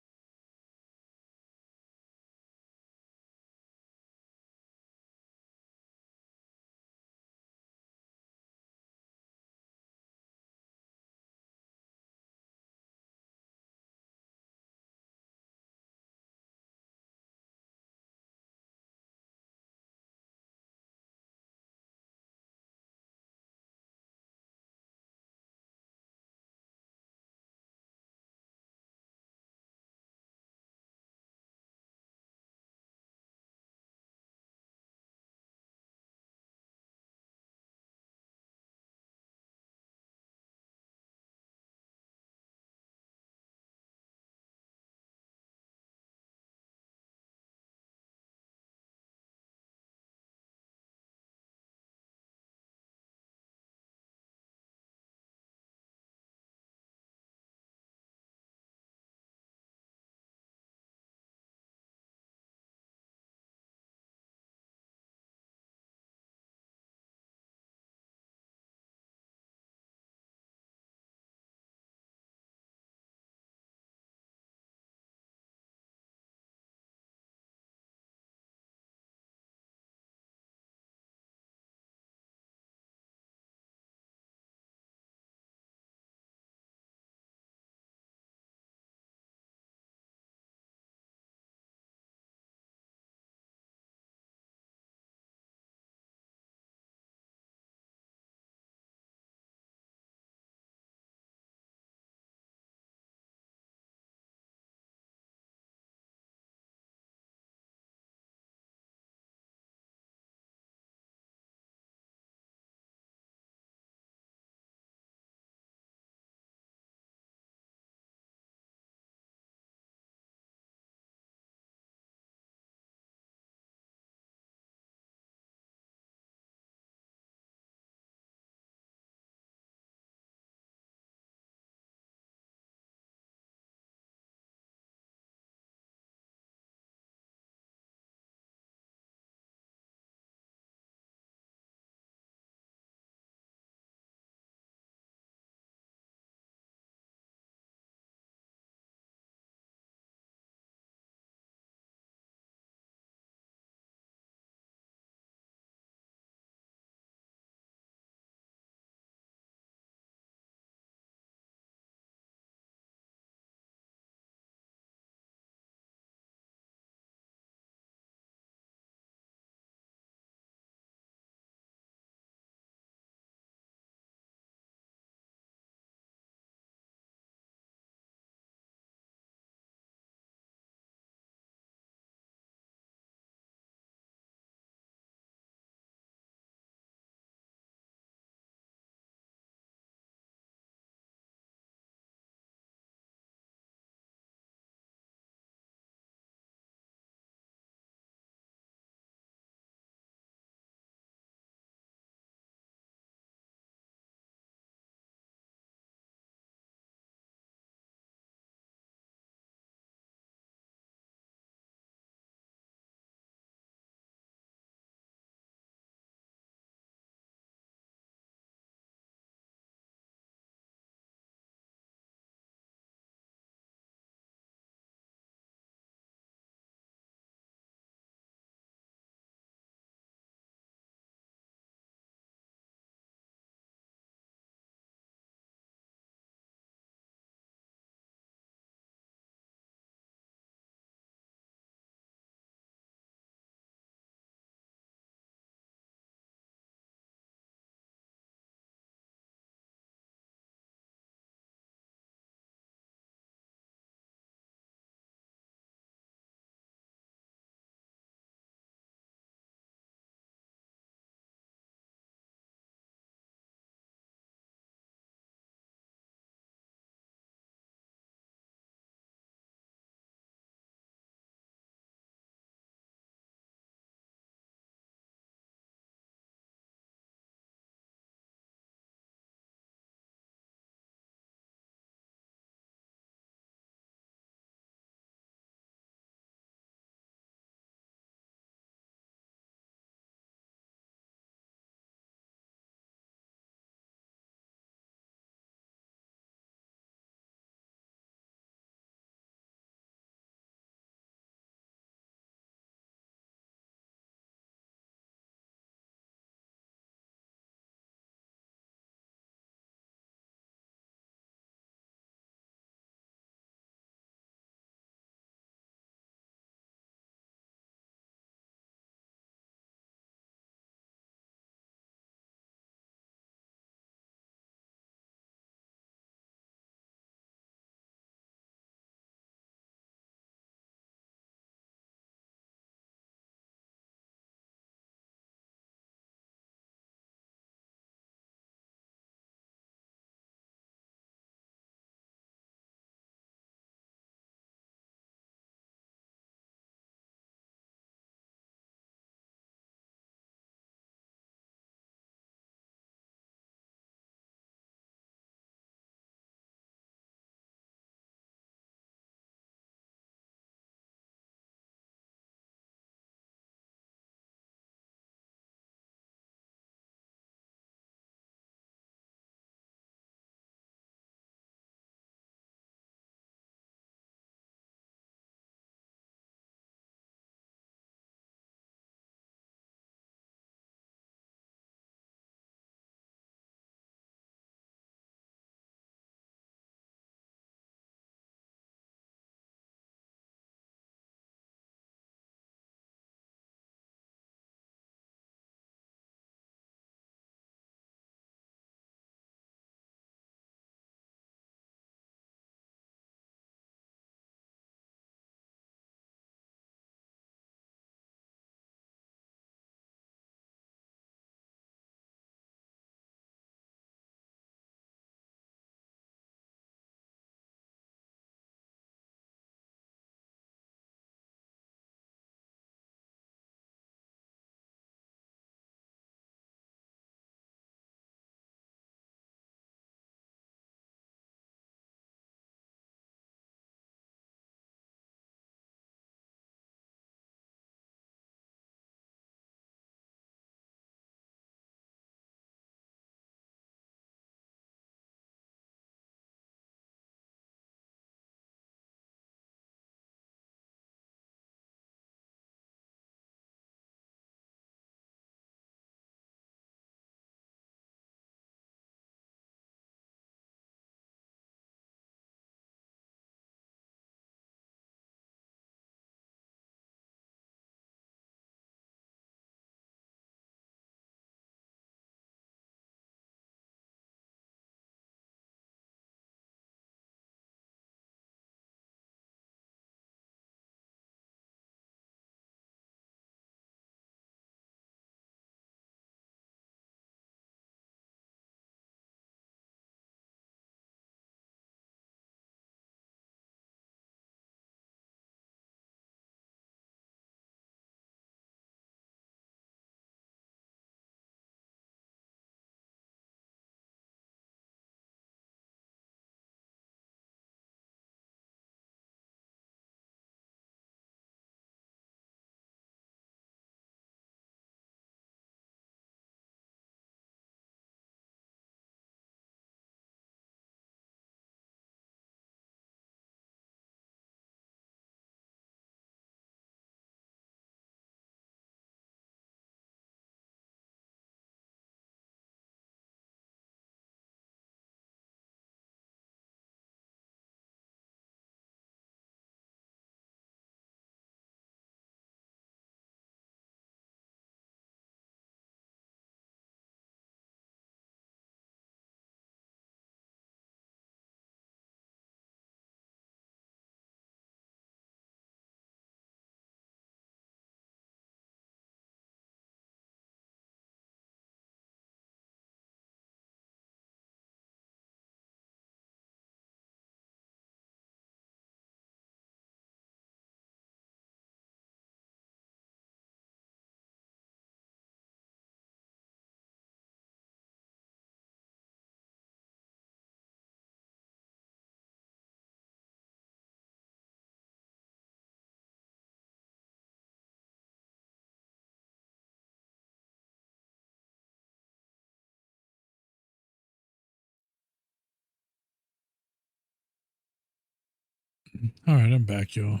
All right, I'm back, y'all.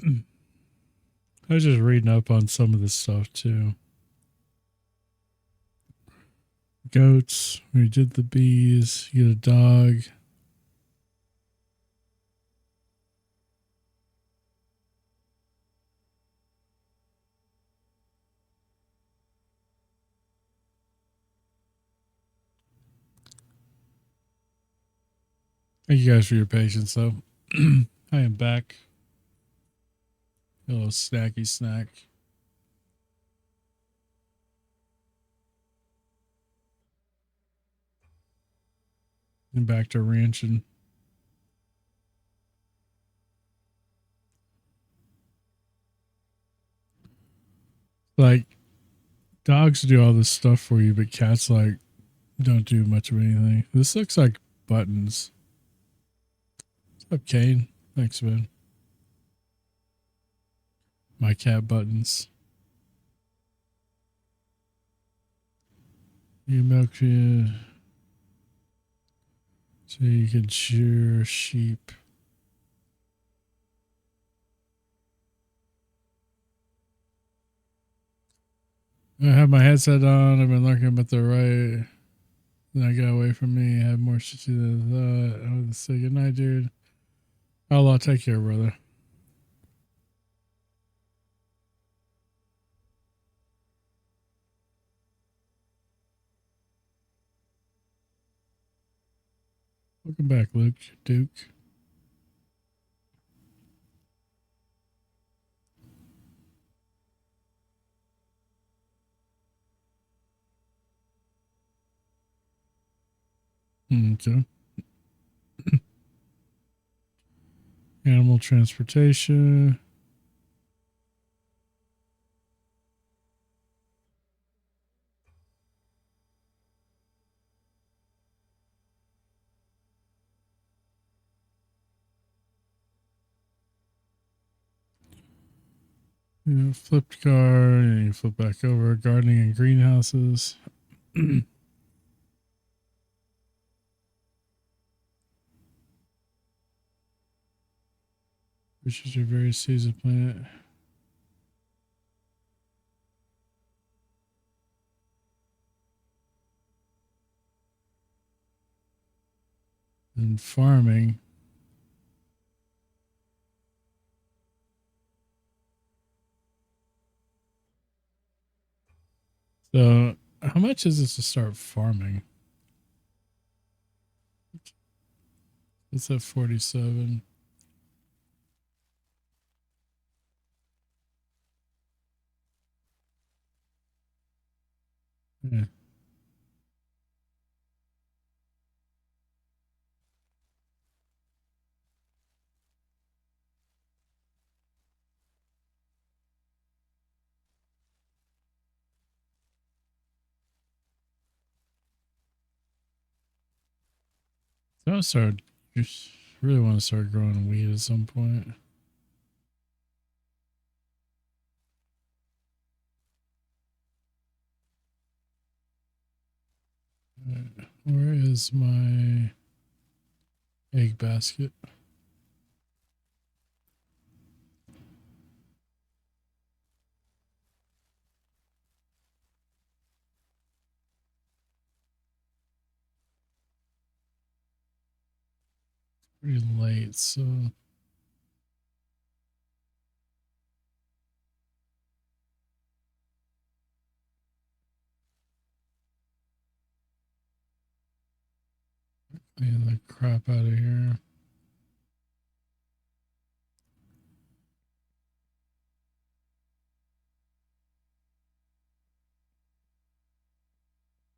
I was just reading up on some of this stuff too. Goats, we did the bees, you get a dog. Thank you guys for your patience, though. I am back. A little snacky snack. And back to ranching. Like, dogs do all this stuff for you, but cats, like, don't do much of anything. This looks like buttons. What's up, Kane? Thanks, man. My cat buttons. You milk you so you can shear sheep. I have my headset on. I've been lurking at the right. Then I got away from me. I had more shit to do than I thought. I would say good night, dude. I'll take care, brother. Welcome back, Luke. Duke. Okay. Animal transportation. Flipped car. And you flip back over. Gardening and greenhouses. Which is your very season plant. And farming. So, how much is this to start farming? It's at 47. Yeah. So I start. Just really want to start growing weed at some point. Where is my egg basket? Pretty late, so clean the crap out of here.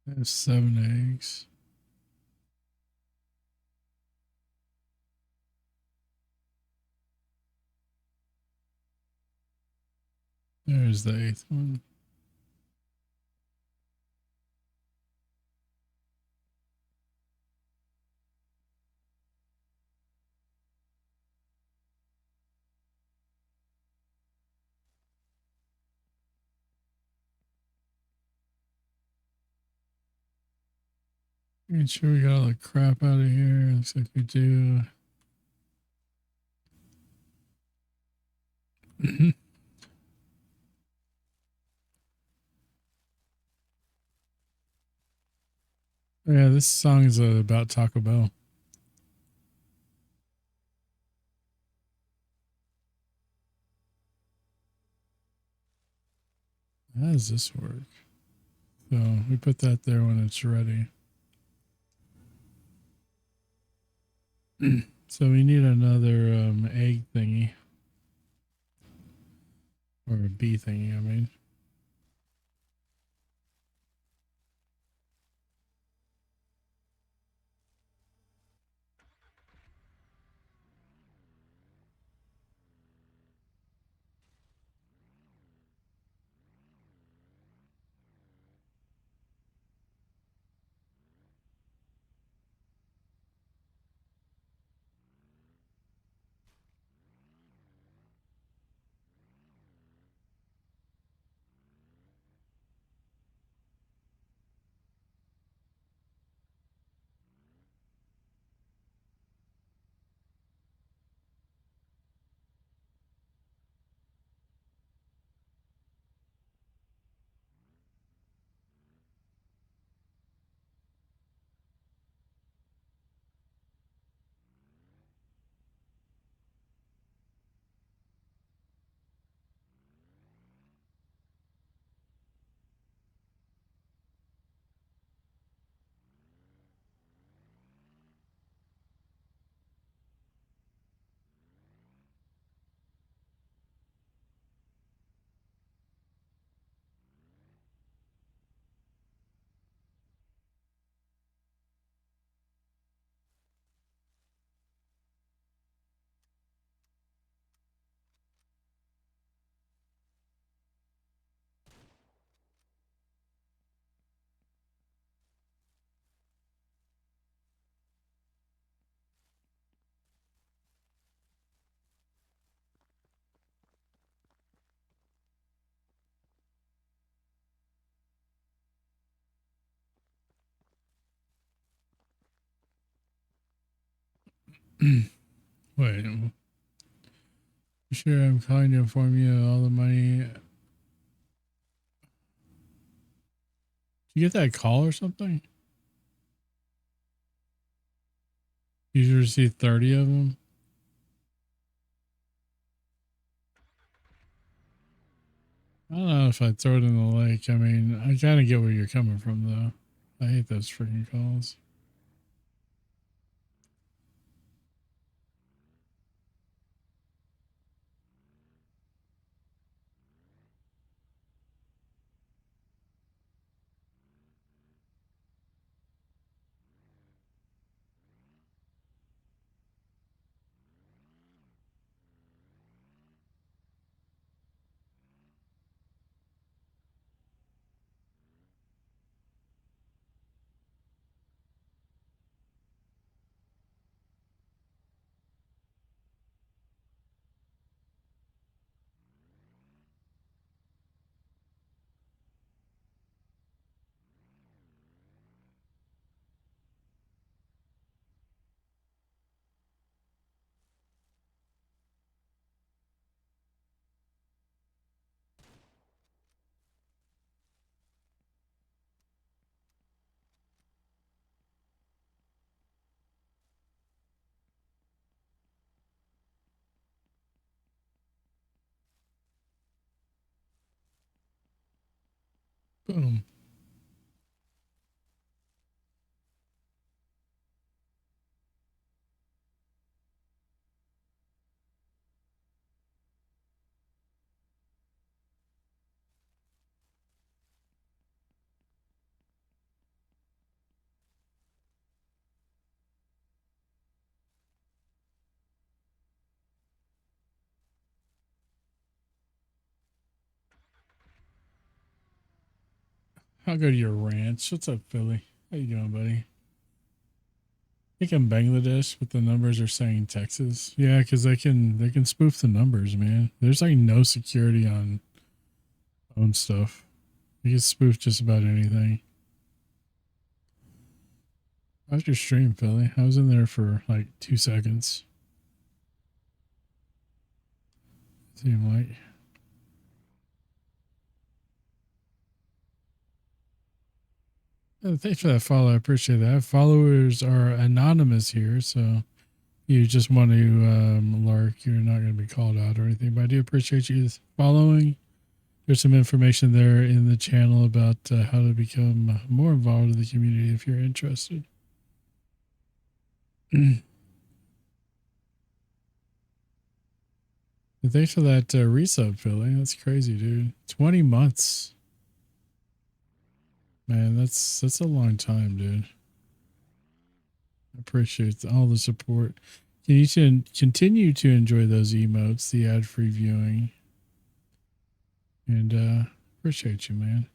There's 7 eggs. There's the 8th one. Making sure we got all the crap out of here. Looks like we do. Yeah, this song is about Taco Bell. How does this work? So we put that there when it's ready. So we need another egg thingy. Or a bee thingy, I mean. Wait, sure, I'm calling to inform you of all the money. Did you get that call or something? You received 30 of them? I don't know if I'd throw it in the lake. I mean, I kind of get where you're coming from, though. I hate those freaking calls. Boom. I'll go to your ranch. What's up, Philly? How you doing, buddy? I think in Bangladesh, but the numbers are saying Texas. Yeah, because they can spoof the numbers, man. There's like no security on phone stuff. You can spoof just about anything. How's your stream, Philly? I was in there for like 2 seconds. Seemed like. Thanks for that follow. I appreciate that. Followers are anonymous here, so you just want to lurk. You're not going to be called out or anything, but I do appreciate you following. There's some information there in the channel about how to become more involved in the community if you're interested. Thanks for that resub, Philly. That's crazy, dude. 20 months. Man, that's a long time, dude. I appreciate all the support. You can continue to enjoy those emotes, the ad-free viewing. And appreciate you, man.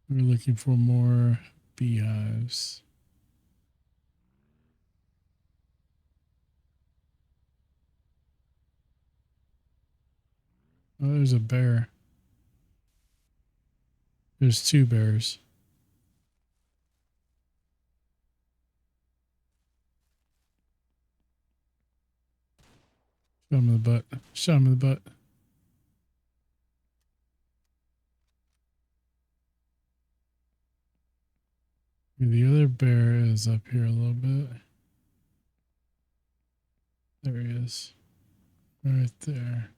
We're looking for more beehives. Oh, there's a bear. There's two bears. Shot him in the butt. Shot him in the butt. The other bear is up here a little bit. There he is. Right there.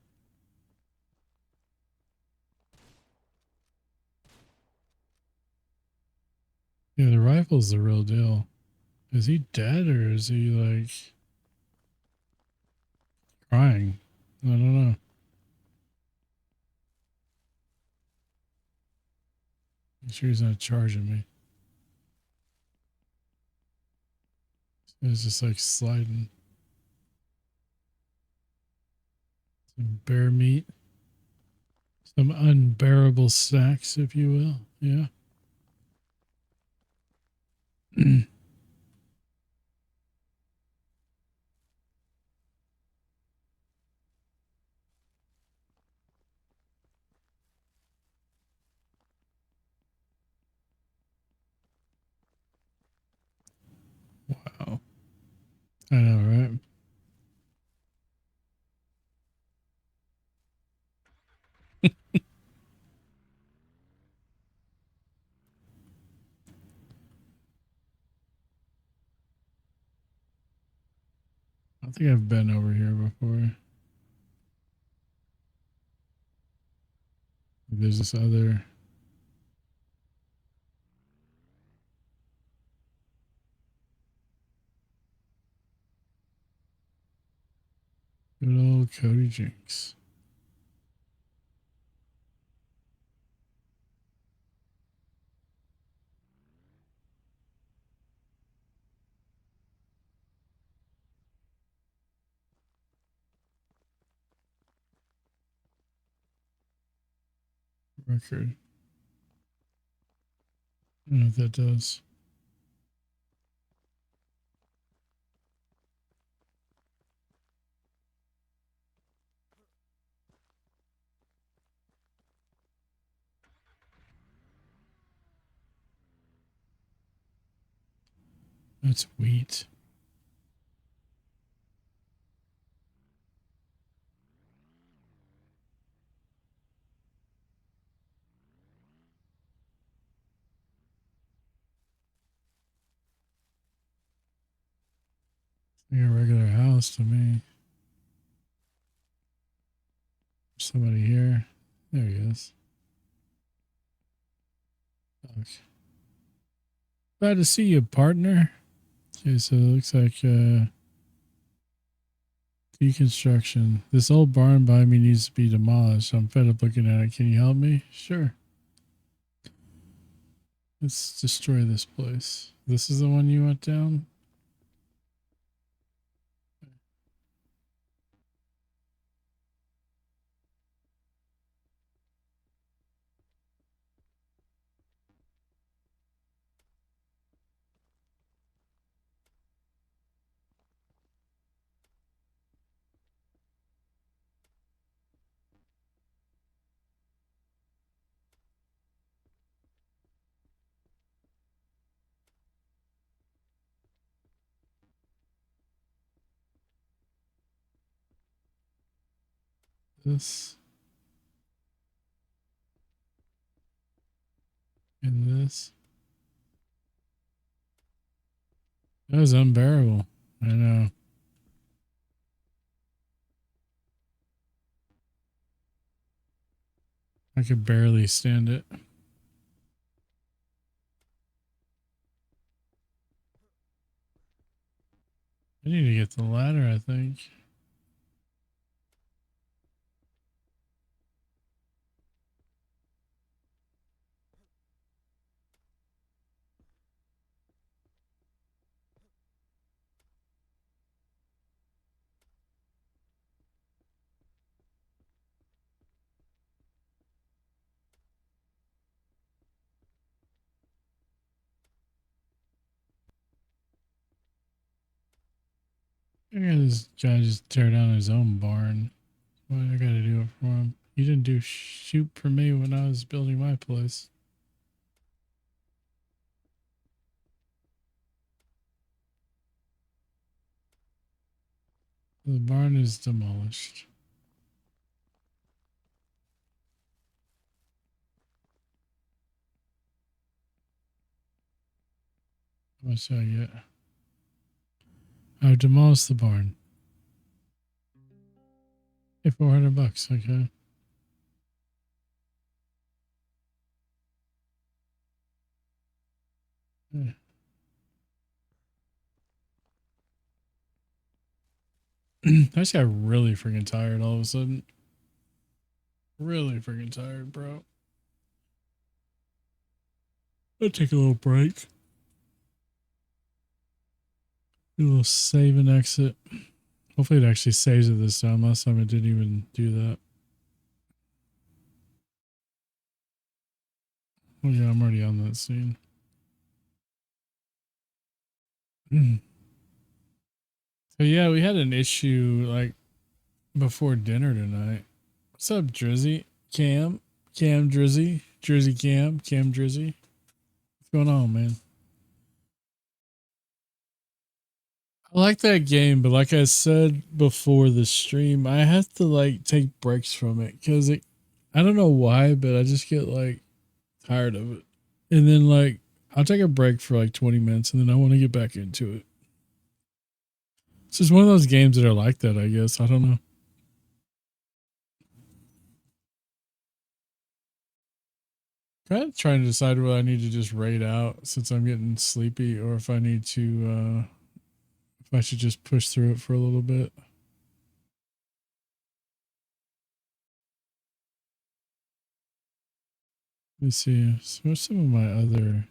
Yeah, the rifle's the real deal. Is he dead or is he like crying? I don't know. I'm sure he's not charging me. It's just like sliding. Some bear meat. Some unbearable snacks, if you will. Yeah. Wow. I know, right? I think I've been over here before. There's this other. Good old Cody Jinks. Record. I don't know what that does. That's wheat. Like a regular house to me. Somebody here. There he is. Okay. Glad to see you, partner. Okay, so it looks like deconstruction. This old barn by me needs to be demolished. I'm fed up looking at it. Can you help me? Sure. Let's destroy this place. This is the one you went down? This. in this. That was unbearable. I know. I could barely stand it. I need to get the ladder, I think. I got this guy just tear down his own barn. Why do I gotta do it for him? He didn't do shoot for me when I was building my place. The barn is demolished. How much do I get? I've demolished the barn. Hey, $400, okay. Yeah. I just got really freaking tired all of a sudden. Really freaking tired, bro. I'll take a little break. Do a little save and exit. Hopefully it actually saves it this time. Last time it didn't even do that. Oh yeah, I'm already on that scene. So yeah, we had an issue like before dinner tonight. What's up, Drizzy? Cam Drizzy? Drizzy Cam Drizzy? What's going on, man? I like that game, but like I said before the stream, I have to like take breaks from it because I don't know why, but I just get like tired of it. And then like I'll take a break for like 20 minutes and then I want to get back into it. It's just one of those games that are like that, I guess. I don't know. Kind of trying to decide whether I need to just raid out since I'm getting sleepy or if I need to if I should just push through it for a little bit. Let me see. So what's some of my other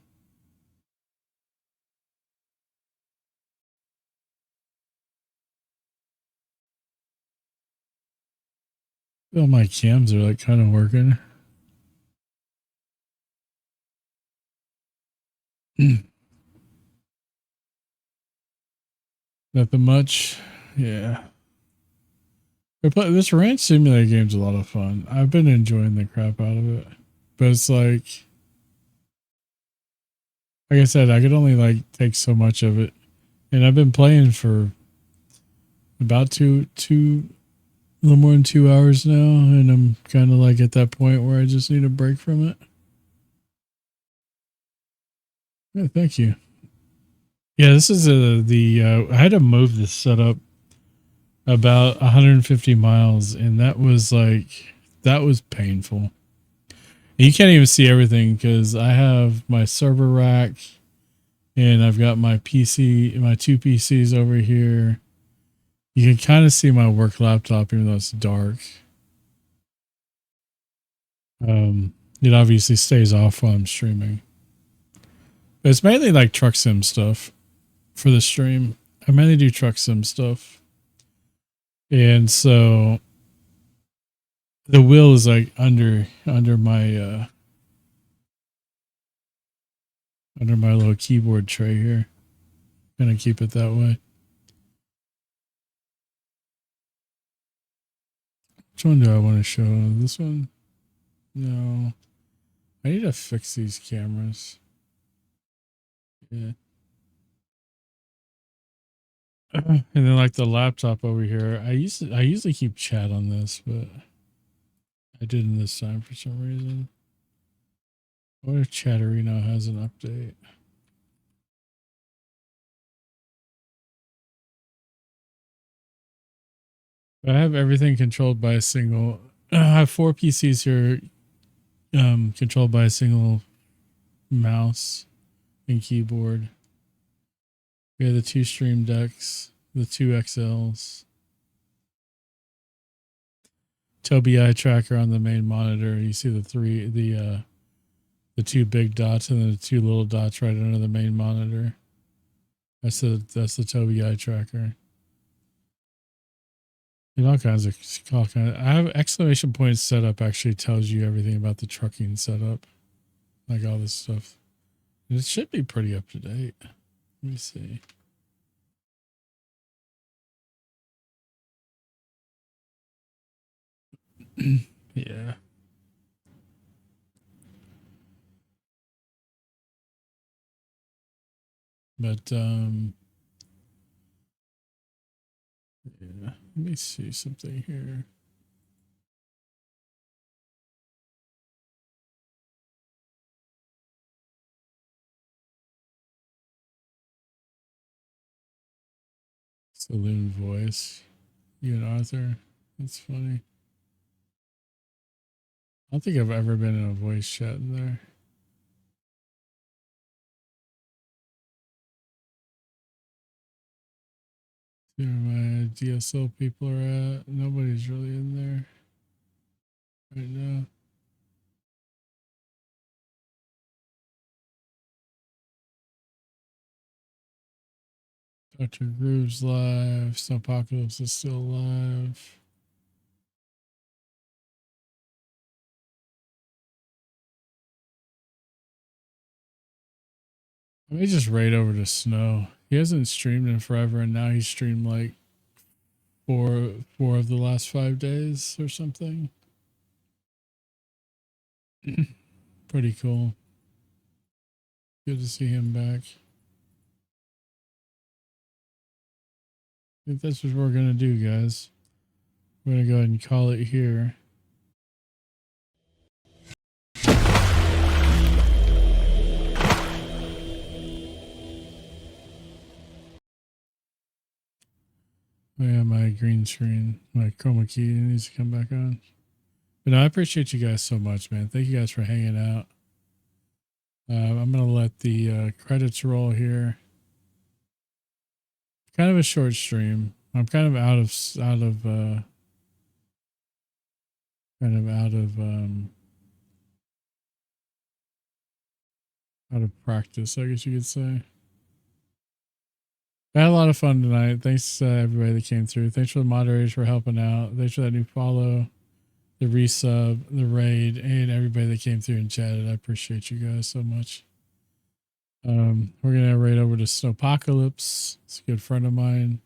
all my cams are like kind of working. Nothing much. Yeah. This ranch simulator game's a lot of fun. I've been enjoying the crap out of it. But it's like I said, I could only like take so much of it. And I've been playing for about a little more than 2 hours now, and I'm kind of like at that point where I just need a break from it. Yeah, thank you. Yeah, this is I had to move this setup about 150 miles, and that was painful. And you can't even see everything because I have my server rack, and I've got my PC, my two PCs over here. You can kind of see my work laptop, even though it's dark. It obviously stays off while I'm streaming. But it's mainly like truck sim stuff for the stream. I mainly do truck sim stuff. And so the wheel is like under my little keyboard tray here. Gonna keep it that way. Which one do I want to show? This one? No. I need to fix these cameras. Yeah. And then like the laptop over here. I usually keep chat on this, but I didn't this time for some reason. I wonder if Chatterino has an update. I have everything controlled by a single. I have 4 PCs here, controlled by a single mouse and keyboard. We have the 2 Stream Decks, the 2 XLs, Tobii Eyetracker on the main monitor. You see the 2 big dots and then the 2 little dots right under the main monitor. That's the Tobii Eyetracker. And all kinds. I have exclamation points set up. Actually tells you everything about the trucking setup, like all this stuff. And it should be pretty up to date. Let me see. Yeah. But yeah, let me see something here. Saloon voice. You and Arthur. That's funny. I don't think I've ever been in a voice chat in there. See where my DSL people are at. Nobody's really in there right now. Dr. Groove's live. Snowpocalypse is still live. Let me just raid over to Snow. He hasn't streamed in forever, and now he's streamed like four of the last 5 days or something. Pretty cool. Good to see him back. I think that's what we're gonna do, guys. We're gonna go ahead and call it here. Oh yeah, my green screen, my chroma key needs to come back on. But no, I appreciate you guys so much, man. Thank you guys for hanging out. I'm gonna let the credits roll here. Kind of a short stream. I'm kind of out of practice, I guess you could say. I had a lot of fun tonight. Thanks to everybody that came through. Thanks for the moderators for helping out. Thanks for that new follow, the resub, the raid, and everybody that came through and chatted. I appreciate you guys so much. We're gonna raid over to Snowpocalypse. It's a good friend of mine,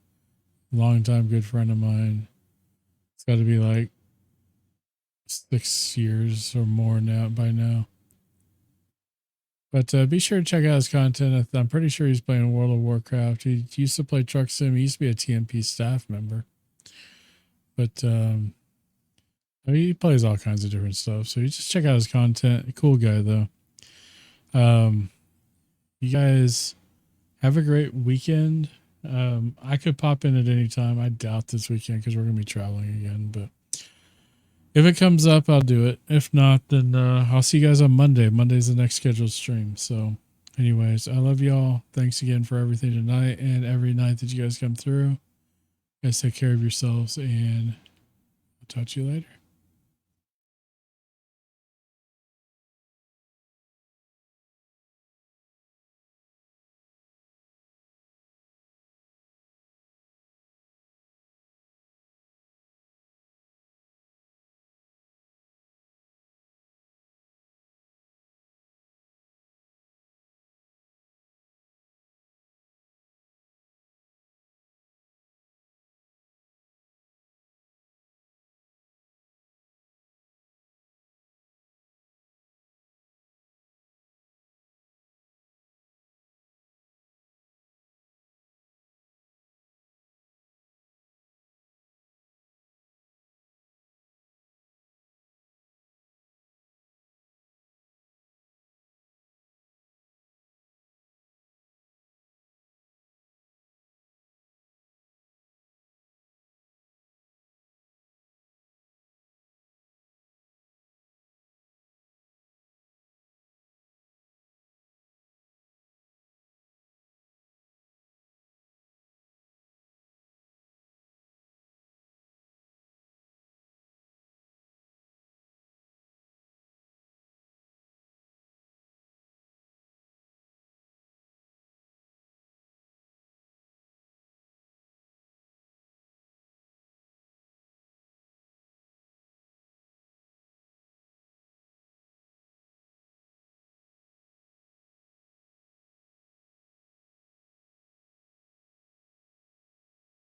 longtime good friend of mine. It's got to be like 6 years or more now by now. But be sure to check out his content. I'm pretty sure he's playing World of Warcraft. He used to play Truck Sim. He used to be a TMP staff member. But I mean, he plays all kinds of different stuff. So you just check out his content. Cool guy, though. You guys have a great weekend. I could pop in at any time. I doubt this weekend because we're going to be traveling again. But if it comes up, I'll do it. If not, then I'll see you guys on Monday. Monday's the next scheduled stream. So anyways, I love y'all. Thanks again for everything tonight and every night that you guys come through. You guys take care of yourselves, and I'll talk to you later.